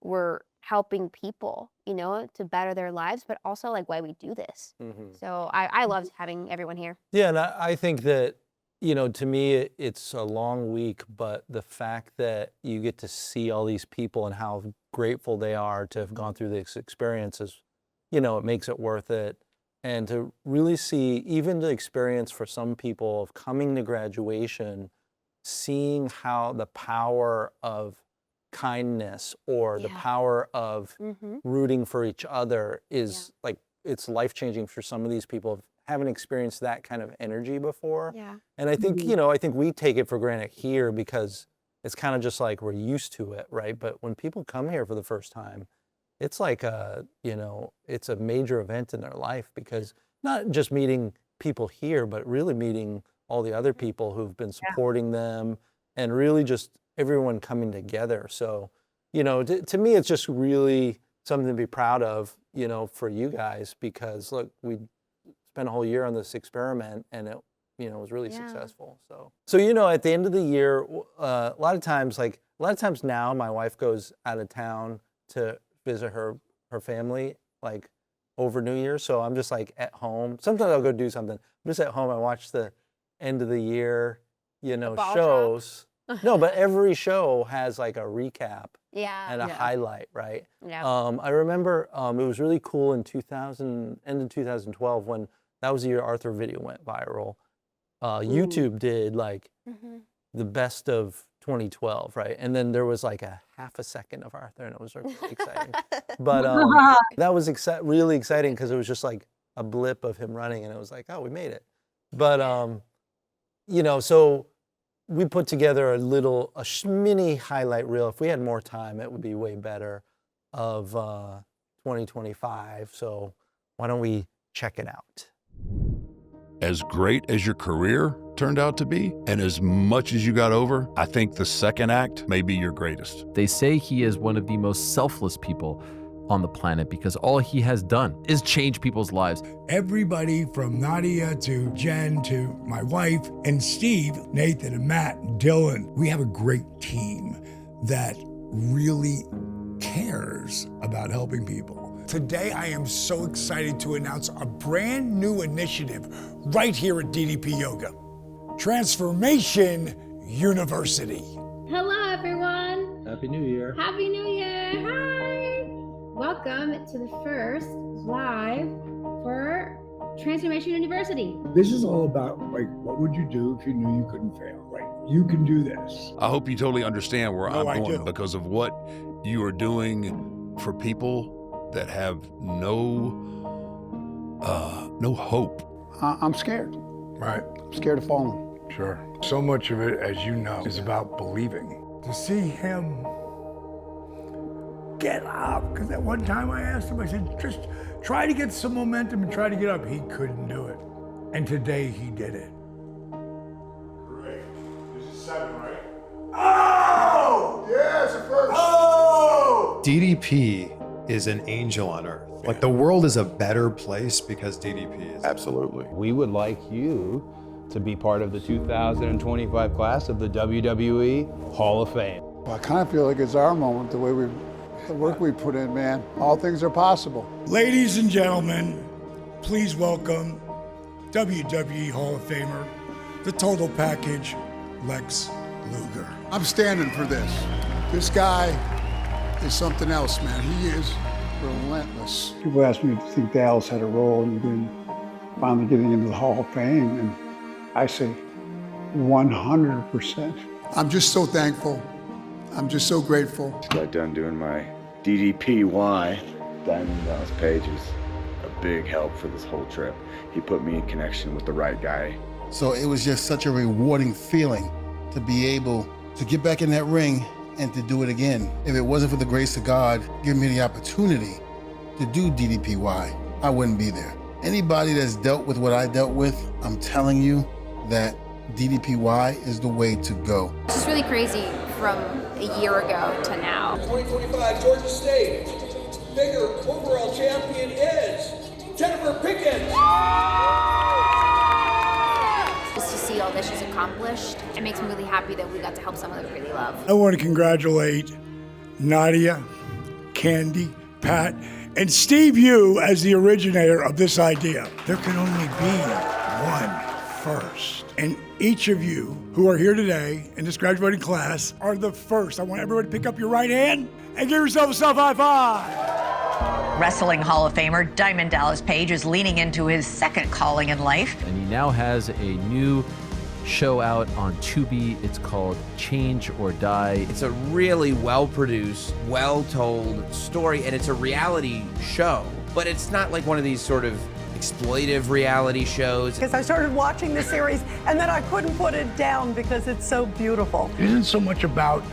we're helping people, you know, to better their lives, but also like why we do this. Mhm. So I loved having everyone here. Yeah, and I think that, you know, to me, it's a long week, but the fact that you get to see all these people and how grateful they are to have gone through this experience is, you know, it makes it worth it. And to really see even the experience for some people of coming to graduation, seeing how the power of kindness or the Yeah. power of Mm-hmm. rooting for each other is like, it's life-changing for some of these people. Haven't experienced that kind of energy before. Yeah. And I think, you know, I think we take it for granted here because it's kind of just like we're used to it, right? But when people come here for the first time, it's like a, you know, it's a major event in their life because not just meeting people here, but really meeting all the other people who've been supporting them and really just everyone coming together. So, you know, to me, it's just really something to be proud of, you know, for you guys, because look, we spent a whole year on this experiment and it, you know, was really successful. So, you know, at the end of the year, a lot of times now my wife goes out of town to visit her family, like over New Year's. So I'm just like at home. Sometimes I'll go do something. I'm just at home. I watch the end of the year, you know, ball shows. No, but every show has like a recap Yeah. and a highlight, right? Yeah. I remember it was really cool in end of 2012 when that was the year Arthur video went viral. YouTube did like Mm-hmm. the best of 2012, right? And then there was like a half a second of Arthur, and it was really exciting. But that was really exciting because it was just like a blip of him running, and it was like, oh, we made it. But you know, so we put together a mini highlight reel. If we had more time, it would be way better, of 2025. So why don't we check it out? As great as your career turned out to be, and as much as you got over, I think the second act may be your greatest. They say he is one of the most selfless people on the planet because all he has done is change people's lives. Everybody from Nadia to Jen to my wife and Steve, Nathan and Matt and Dylan, we have a great team that really cares about helping people. Today, I am so excited to announce a brand new initiative right here at DDP Yoga, Transformation University. Hello, everyone. Happy New Year. Happy New Year. Hi. Welcome to the first live for Transformation University. This is all about, like, what would you do if you knew you couldn't fail? Like, you can do this. I hope you totally understand where No, I I'm going do. because of what you are doing for people that have no hope. I'm scared. Right. I'm scared of falling. Sure. So much of it, as you know, is about believing. To see him get up, because at one time I asked him, I said, just try to get some momentum and try to get up. He couldn't do it. And today he did it. Great. This is 7, right? Oh! Yeah, it's a first. Oh! DDP is an angel on earth. Like the world is a better place because DDP is. Absolutely. We would like you to be part of the 2025 class of the WWE Hall of Fame. Well, I kind of feel like it's our moment, the work we put in, man. All things are possible. Ladies and gentlemen, please welcome WWE Hall of Famer, the total package, Lex Luger. I'm standing for this. This guy is something else, man. He is relentless. People ask me if I think Dallas had a role in finally getting into the Hall of Fame, and I say 100%. I'm just so thankful. I'm just so grateful. Just got done doing my DDPY. Diamond Dallas Page is a big help for this whole trip. He put me in connection with the right guy. So it was just such a rewarding feeling to be able to get back in that ring and to do it again. If it wasn't for the grace of God giving me the opportunity to do DDPY, I wouldn't be there. Anybody that's dealt with what I dealt with, I'm telling you that DDPY is the way to go. This is really crazy from a year ago to now. 2025 Georgia State bigger overall champion is Jennifer Pickens. Just to see all this she's accomplished, it makes me really happy that we got to help someone that we really love. I want to congratulate Nadia, Candy, Pat, and Steve Yu as the originator of this idea. There can only be one first. And each of you who are here today in this graduating class are the first. I want everyone to pick up your right hand and give yourself a self-high five. Wrestling Hall of Famer Diamond Dallas Page is leaning into his second calling in life. And he now has a new show out on Tubi. It's called Change or Die. It's a really well-produced, well-told story, and it's a reality show. But it's not like one of these sort of exploitive reality shows. Because I started watching the series, and then I couldn't put it down because it's so beautiful. It isn't so much about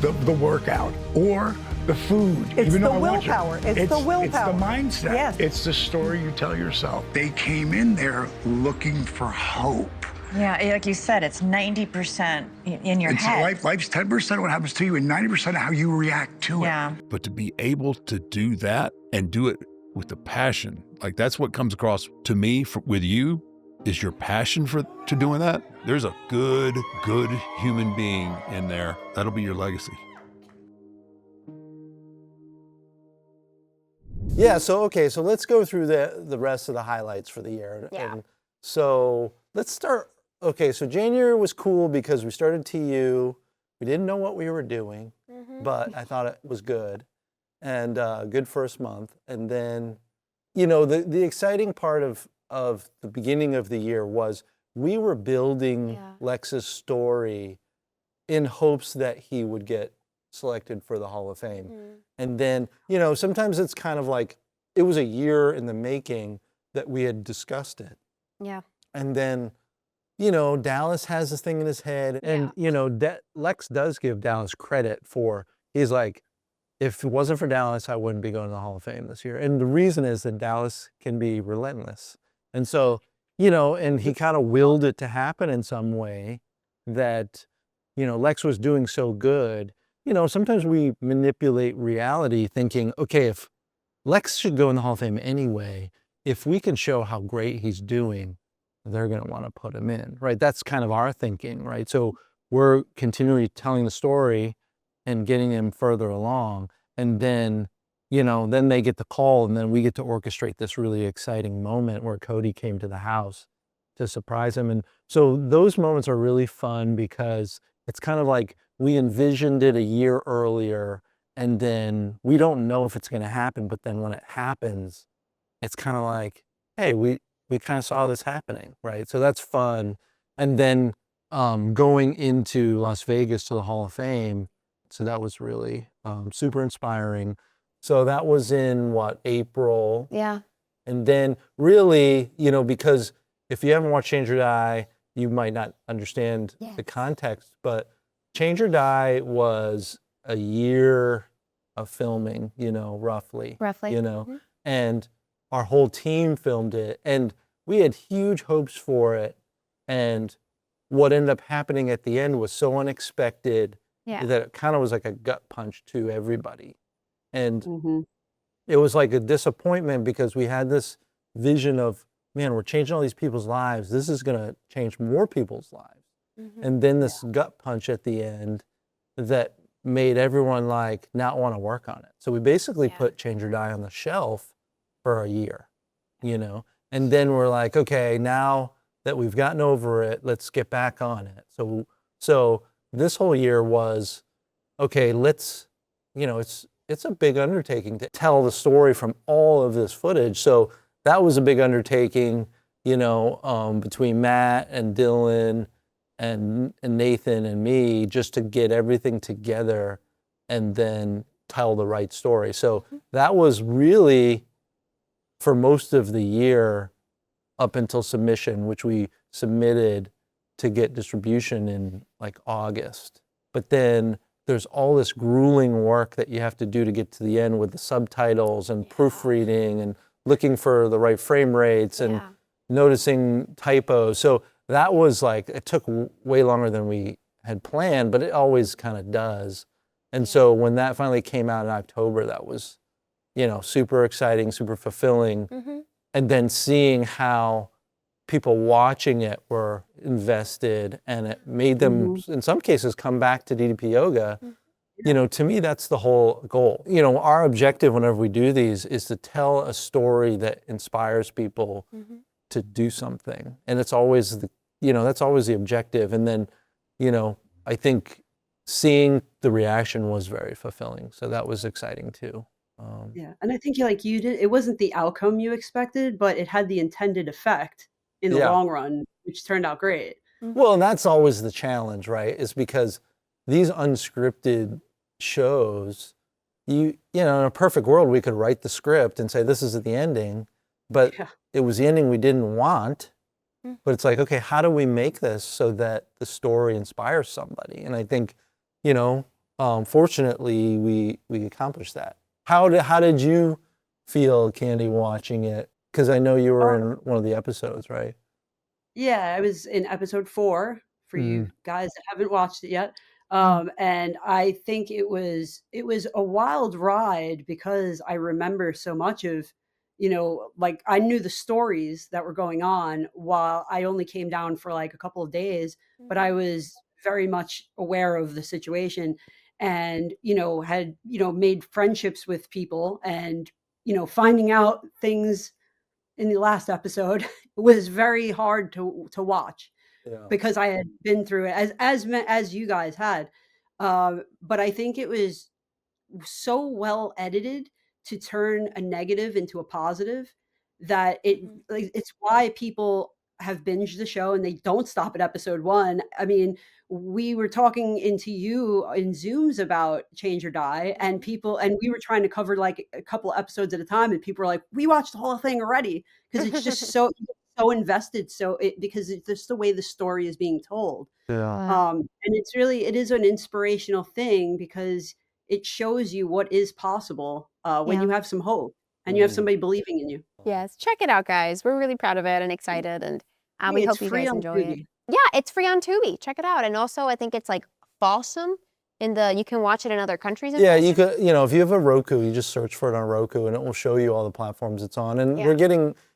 the workout or the food. It's even the though I watch it. willpower. It's the willpower. It's the mindset. Yes. It's the story you tell yourself. They came in there looking for hope. Yeah, like you said, it's 90% in your head. Life's 10% of what happens to you and 90% of how you react to Yeah. it. But to be able to do that and do it with the passion, like that's what comes across to me with you, is your passion to doing that. There's a good human being in there. That'll be your legacy. Yeah, so let's go through the rest of the highlights for the year. Yeah. And so let's start. Okay, so January was cool because we started TU. We didn't know what we were doing, but I thought it was good, and good first month. And then, the exciting part of the beginning of the year was we were building Lex's story in hopes that he would get selected for the Hall of Fame. And then, sometimes it's kind of like it was a year in the making that we had discussed it. Yeah. And then, Dallas has this thing in his head. And, Lex does give Dallas credit for, he's like, if it wasn't for Dallas, I wouldn't be going to the Hall of Fame this year. And the reason is that Dallas can be relentless. And so, and he kind of willed it to happen in some way that, Lex was doing so good. Sometimes we manipulate reality thinking, okay, if Lex should go in the Hall of Fame anyway, if we can show how great he's doing, they're going to want to put him in, right? That's kind of our thinking, right? So we're continually telling the story and getting him further along. And then, then they get the call, and then we get to orchestrate this really exciting moment where Cody came to the house to surprise him. And so those moments are really fun because it's kind of like we envisioned it a year earlier, and then we don't know if it's going to happen, but then when it happens, it's kind of like, hey, we kind of saw this happening, right? So that's fun. And then going into Las Vegas to the Hall of Fame, so that was really super inspiring. So that was in April? Yeah. And then really, because if you haven't watched Change or Die, you might not understand the context, but Change or Die was a year of filming, roughly. And our whole team filmed it, and we had huge hopes for it. And what ended up happening at the end was so unexpected that it kind of was like a gut punch to everybody. And it was like a disappointment because we had this vision of, man, we're changing all these people's lives. This is going to change more people's lives. And then this gut punch at the end that made everyone not want to work on it. So we basically put Change or Die on the shelf for a year, and then we're like, okay, now that we've gotten over it, let's get back on it. So this whole year was, okay, let's, it's a big undertaking to tell the story from all of this footage. So that was a big undertaking, between Matt and Dylan and Nathan and me, just to get everything together and then tell the right story. So that was really, for most of the year up until submission, which we submitted to get distribution in August. But then there's all this grueling work that you have to do to get to the end with the subtitles and proofreading and looking for the right frame rates and noticing typos. So that was it took way longer than we had planned, but it always kind of does. And so when that finally came out in October, that was, super exciting, super fulfilling. And then seeing how people watching it were invested, and it made them, in some cases, come back to DDP Yoga, you know, to me, that's the whole goal. You know, our objective whenever we do these is to tell a story that inspires people to do something. And it's always that's always the objective. And then, you know, I think seeing the reaction was very fulfilling. So that was exciting too. Yeah, and I think like you did, it wasn't the outcome you expected, but it had the intended effect in the Yeah. long run, which turned out great. Well, and that's always the challenge, right? Is because these unscripted shows, you know, in a perfect world, we could write the script and say, this is the ending, but it was the ending we didn't want. But it's like, okay, how do we make this so that the story inspires somebody? And I think, you know, fortunately, we accomplished that. How did you feel, Candy, watching it? Because I know you were in one of the episodes, right? Yeah, I was in episode 4 for you guys that haven't watched it yet. And I think it was a wild ride because I remember so much of, you know, like I knew the stories that were going on while I only came down for like a couple of days, but I was very much aware of the situation and, you know, had, you know, made friendships with people and, you know, finding out things in the last episode was very hard to watch because I had been through it as you guys had. But I think it was so well edited to turn a negative into a positive that like, it's why people have binged the show and they don't stop at episode 1. I mean, we were talking into you in Zooms about Change or Die, and we were trying to cover like a couple episodes at a time, and people were like, "We watched the whole thing already," because it's just so invested. Because it's just the way the story is being told. Yeah. And it is an inspirational thing because it shows you what is possible when you have some hope and you have somebody believing in you. Yes, check it out, guys. We're really proud of it and excited, and we Hey, it's hope you free guys on enjoy it. Tubi. Yeah, it's free on Tubi. Check it out. And also, I think it's like Folsom you can watch it in other countries. Yeah, you could, you know, if you have a Roku, you just search for it on Roku and it will show you all the platforms it's on. And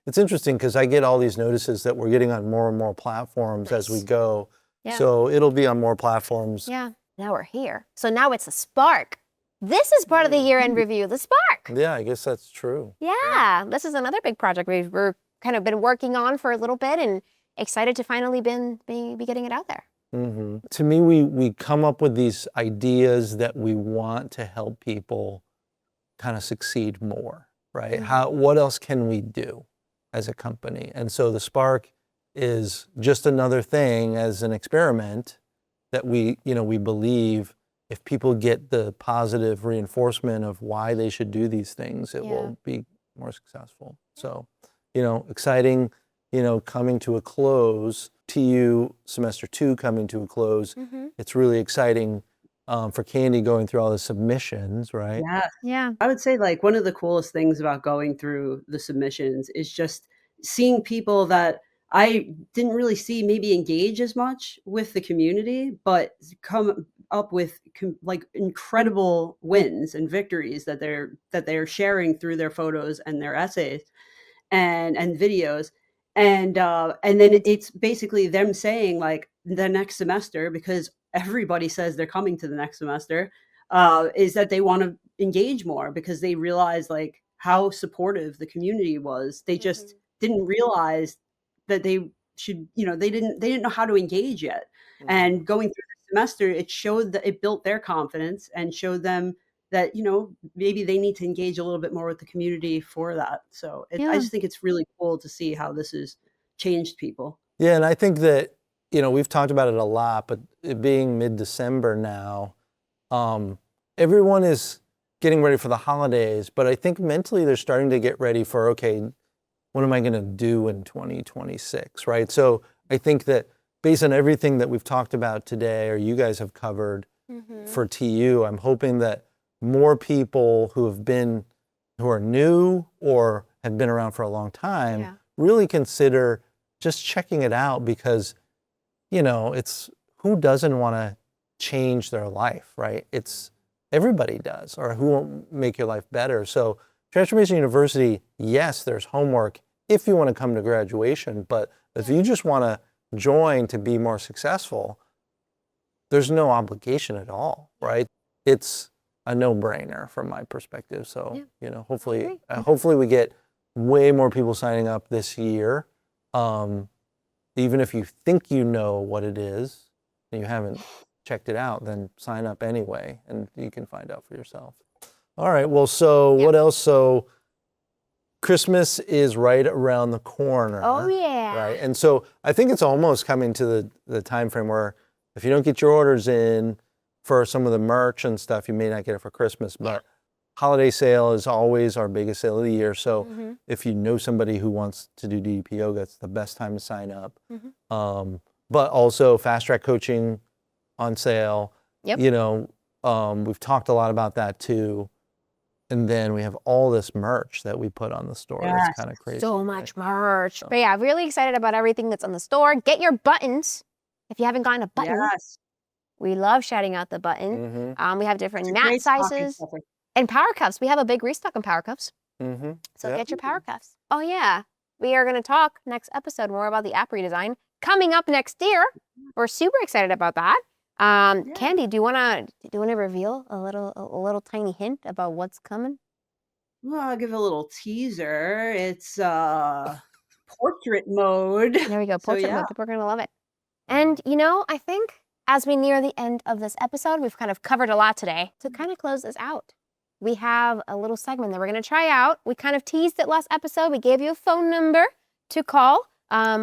it's interesting because I get all these notices that we're getting on more and more platforms as we go. Yeah. So it'll be on more platforms. Yeah, now we're here. So now it's the Spark. This is part of the year-end review, the Spark. Yeah, I guess that's true. Yeah, this is another big project we're kind of been working on for a little bit and excited to finally be getting it out there. To me, we come up with these ideas that we want to help people kind of succeed more, right? What else can we do as a company? And so the Spark is just another thing as an experiment that we believe if people get the positive reinforcement of why they should do these things, it will be more successful. So, exciting, coming to a close, TU semester 2 coming to a close. It's really exciting for Candy going through all the submissions, right? Yeah. I would say like one of the coolest things about going through the submissions is just seeing people that I didn't really see maybe engage as much with the community, but come up with like incredible wins and victories that they're sharing through their photos and their essays and videos. And then it's basically them saying like the next semester, because everybody says they're coming to the next semester, is that they want to engage more because they realize like how supportive the community was. They just didn't realize that they should, they didn't know how to engage yet. And going through the semester, it showed that it built their confidence and showed them that, maybe they need to engage a little bit more with the community for that. So I just think it's really cool to see how this has changed people. Yeah, and I think that, we've talked about it a lot, but it being mid-December now, everyone is getting ready for the holidays, but I think mentally they're starting to get ready for, okay, what am I going to do in 2026, right? So I think that based on everything that we've talked about today, or you guys have covered for TU, I'm hoping that more people who are new or have been around for a long time really consider just checking it out because, it's who doesn't want to change their life, right? Everybody does, or who will make your life better. So Transformation University, yes, there's homework if you want to come to graduation, but if you just want to join to be more successful, there's no obligation at all, right? it's a no-brainer from my perspective. So, Yeah. you know, hopefully we get way more people signing up this year. Even if you think you know what it is and you haven't checked it out, then sign up anyway, and you can find out for yourself. All right, well, so what else? So Christmas is right around the corner. Oh, yeah. Right, and so I think it's almost coming to the time frame where if you don't get your orders in for some of the merch and stuff, you may not get it for Christmas, but holiday sale is always our biggest sale of the year. So if you know somebody who wants to do DDP yoga, it's the best time to sign up. But also fast track coaching on sale. Yep. You know, we've talked a lot about that too. And then we have all this merch that we put on the store. That's kind of crazy. So much merch. But yeah, really excited about everything that's on the store. Get your buttons. If you haven't gotten a button, we love shouting out the button. We have different mat sizes. And power cuffs. We have a big restock on power cuffs. So get your power cuffs. Oh yeah. We are going to talk next episode more about the app redesign coming up next year. We're super excited about that. Candy, do you want to reveal a little tiny hint about what's coming? Well, I'll give a little teaser. It's portrait mode. There we go, portrait mode. People are going to love it. And you know, I think as we near the end of this episode, we've kind of covered a lot today. To kind of close this out, we have a little segment that we're going to try out. We kind of teased it last episode. We gave you a phone number to call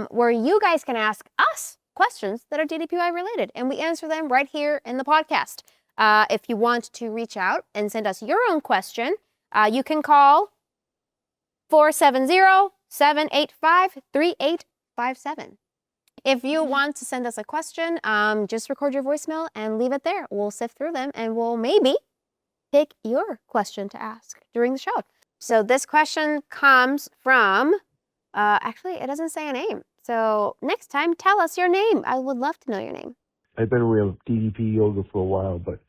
where you guys can ask us questions that are DDPY related, and we answer them right here in the podcast. If you want to reach out and send us your own question, you can call 470-785-3857. If you want to send us a question, just record your voicemail and leave it there. We'll sift through them and we'll maybe pick your question to ask during the show. So this question comes from, actually, it doesn't say a name. So next time, tell us your name. I would love to know your name. I've been aware of DDP yoga for a while, but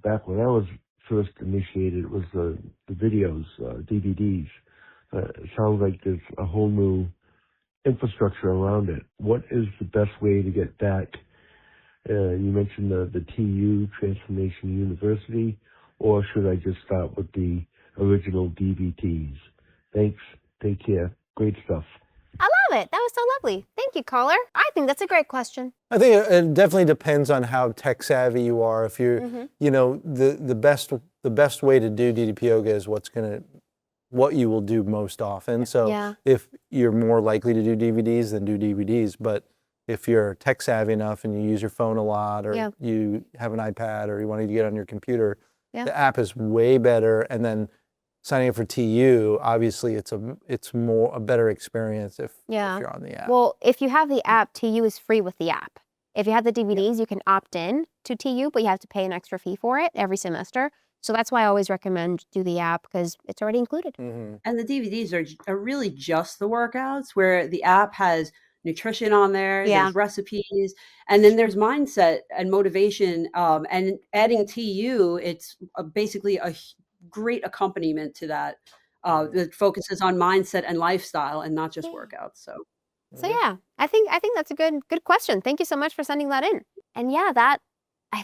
back when I was first initiated, it was the videos, DVDs. It sounds like there's a whole new infrastructure around it. What is the best way to get that? You mentioned the TU, Transformation University, or should I just start with the original DVDs? Thanks. Take care. Great stuff. I love it. That was so lovely. Thank you, caller. I think that's a great question. I think it definitely depends on how tech savvy you are. If you're, you know, the best way to do DDP yoga is what you will do most often. So if you're more likely to do DVDs, then do DVDs. But if you're tech savvy enough and you use your phone a lot, or you have an iPad, or you want to get on your computer, the app is way better. And then signing up for TU, obviously it's a better experience if you're on the app. Well, if you have the app, TU is free with the app. If you have the DVDs, you can opt in to TU, but you have to pay an extra fee for it every semester. So that's why I always recommend do the app, because it's already included. And the DVDs are really just the workouts, where the app has nutrition on there, there's recipes, and then there's mindset and motivation. And adding TU, it's basically a great accompaniment to that that focuses on mindset and lifestyle and not just workouts. So yeah, I think that's a good question. Thank you so much for sending that in. And yeah, I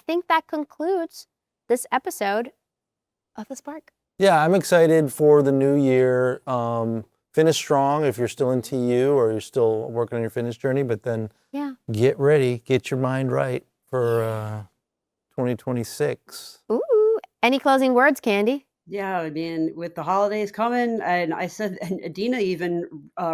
think that concludes this episode of The Spark. Yeah, I'm excited for the new year. Finish strong if you're still in TU or you're still working on your fitness journey, but then get ready, get your mind right for 2026. Ooh, any closing words, Candy? Yeah, I mean, with the holidays coming, and I said, and Adena even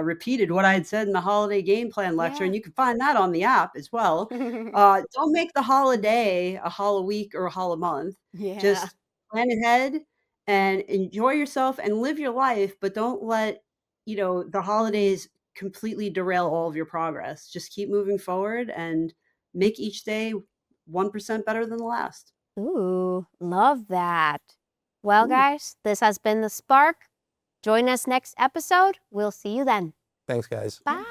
repeated what I had said in the holiday game plan lecture, and you can find that on the app as well. Don't make the holiday a week or a month. Just plan ahead and enjoy yourself and live your life, but don't let the holidays completely derail all of your progress. Just keep moving forward and make each day 1% better than the last. Ooh, love that. Well, guys, this has been The Spark. Join us next episode. We'll see you then. Thanks, guys. Bye.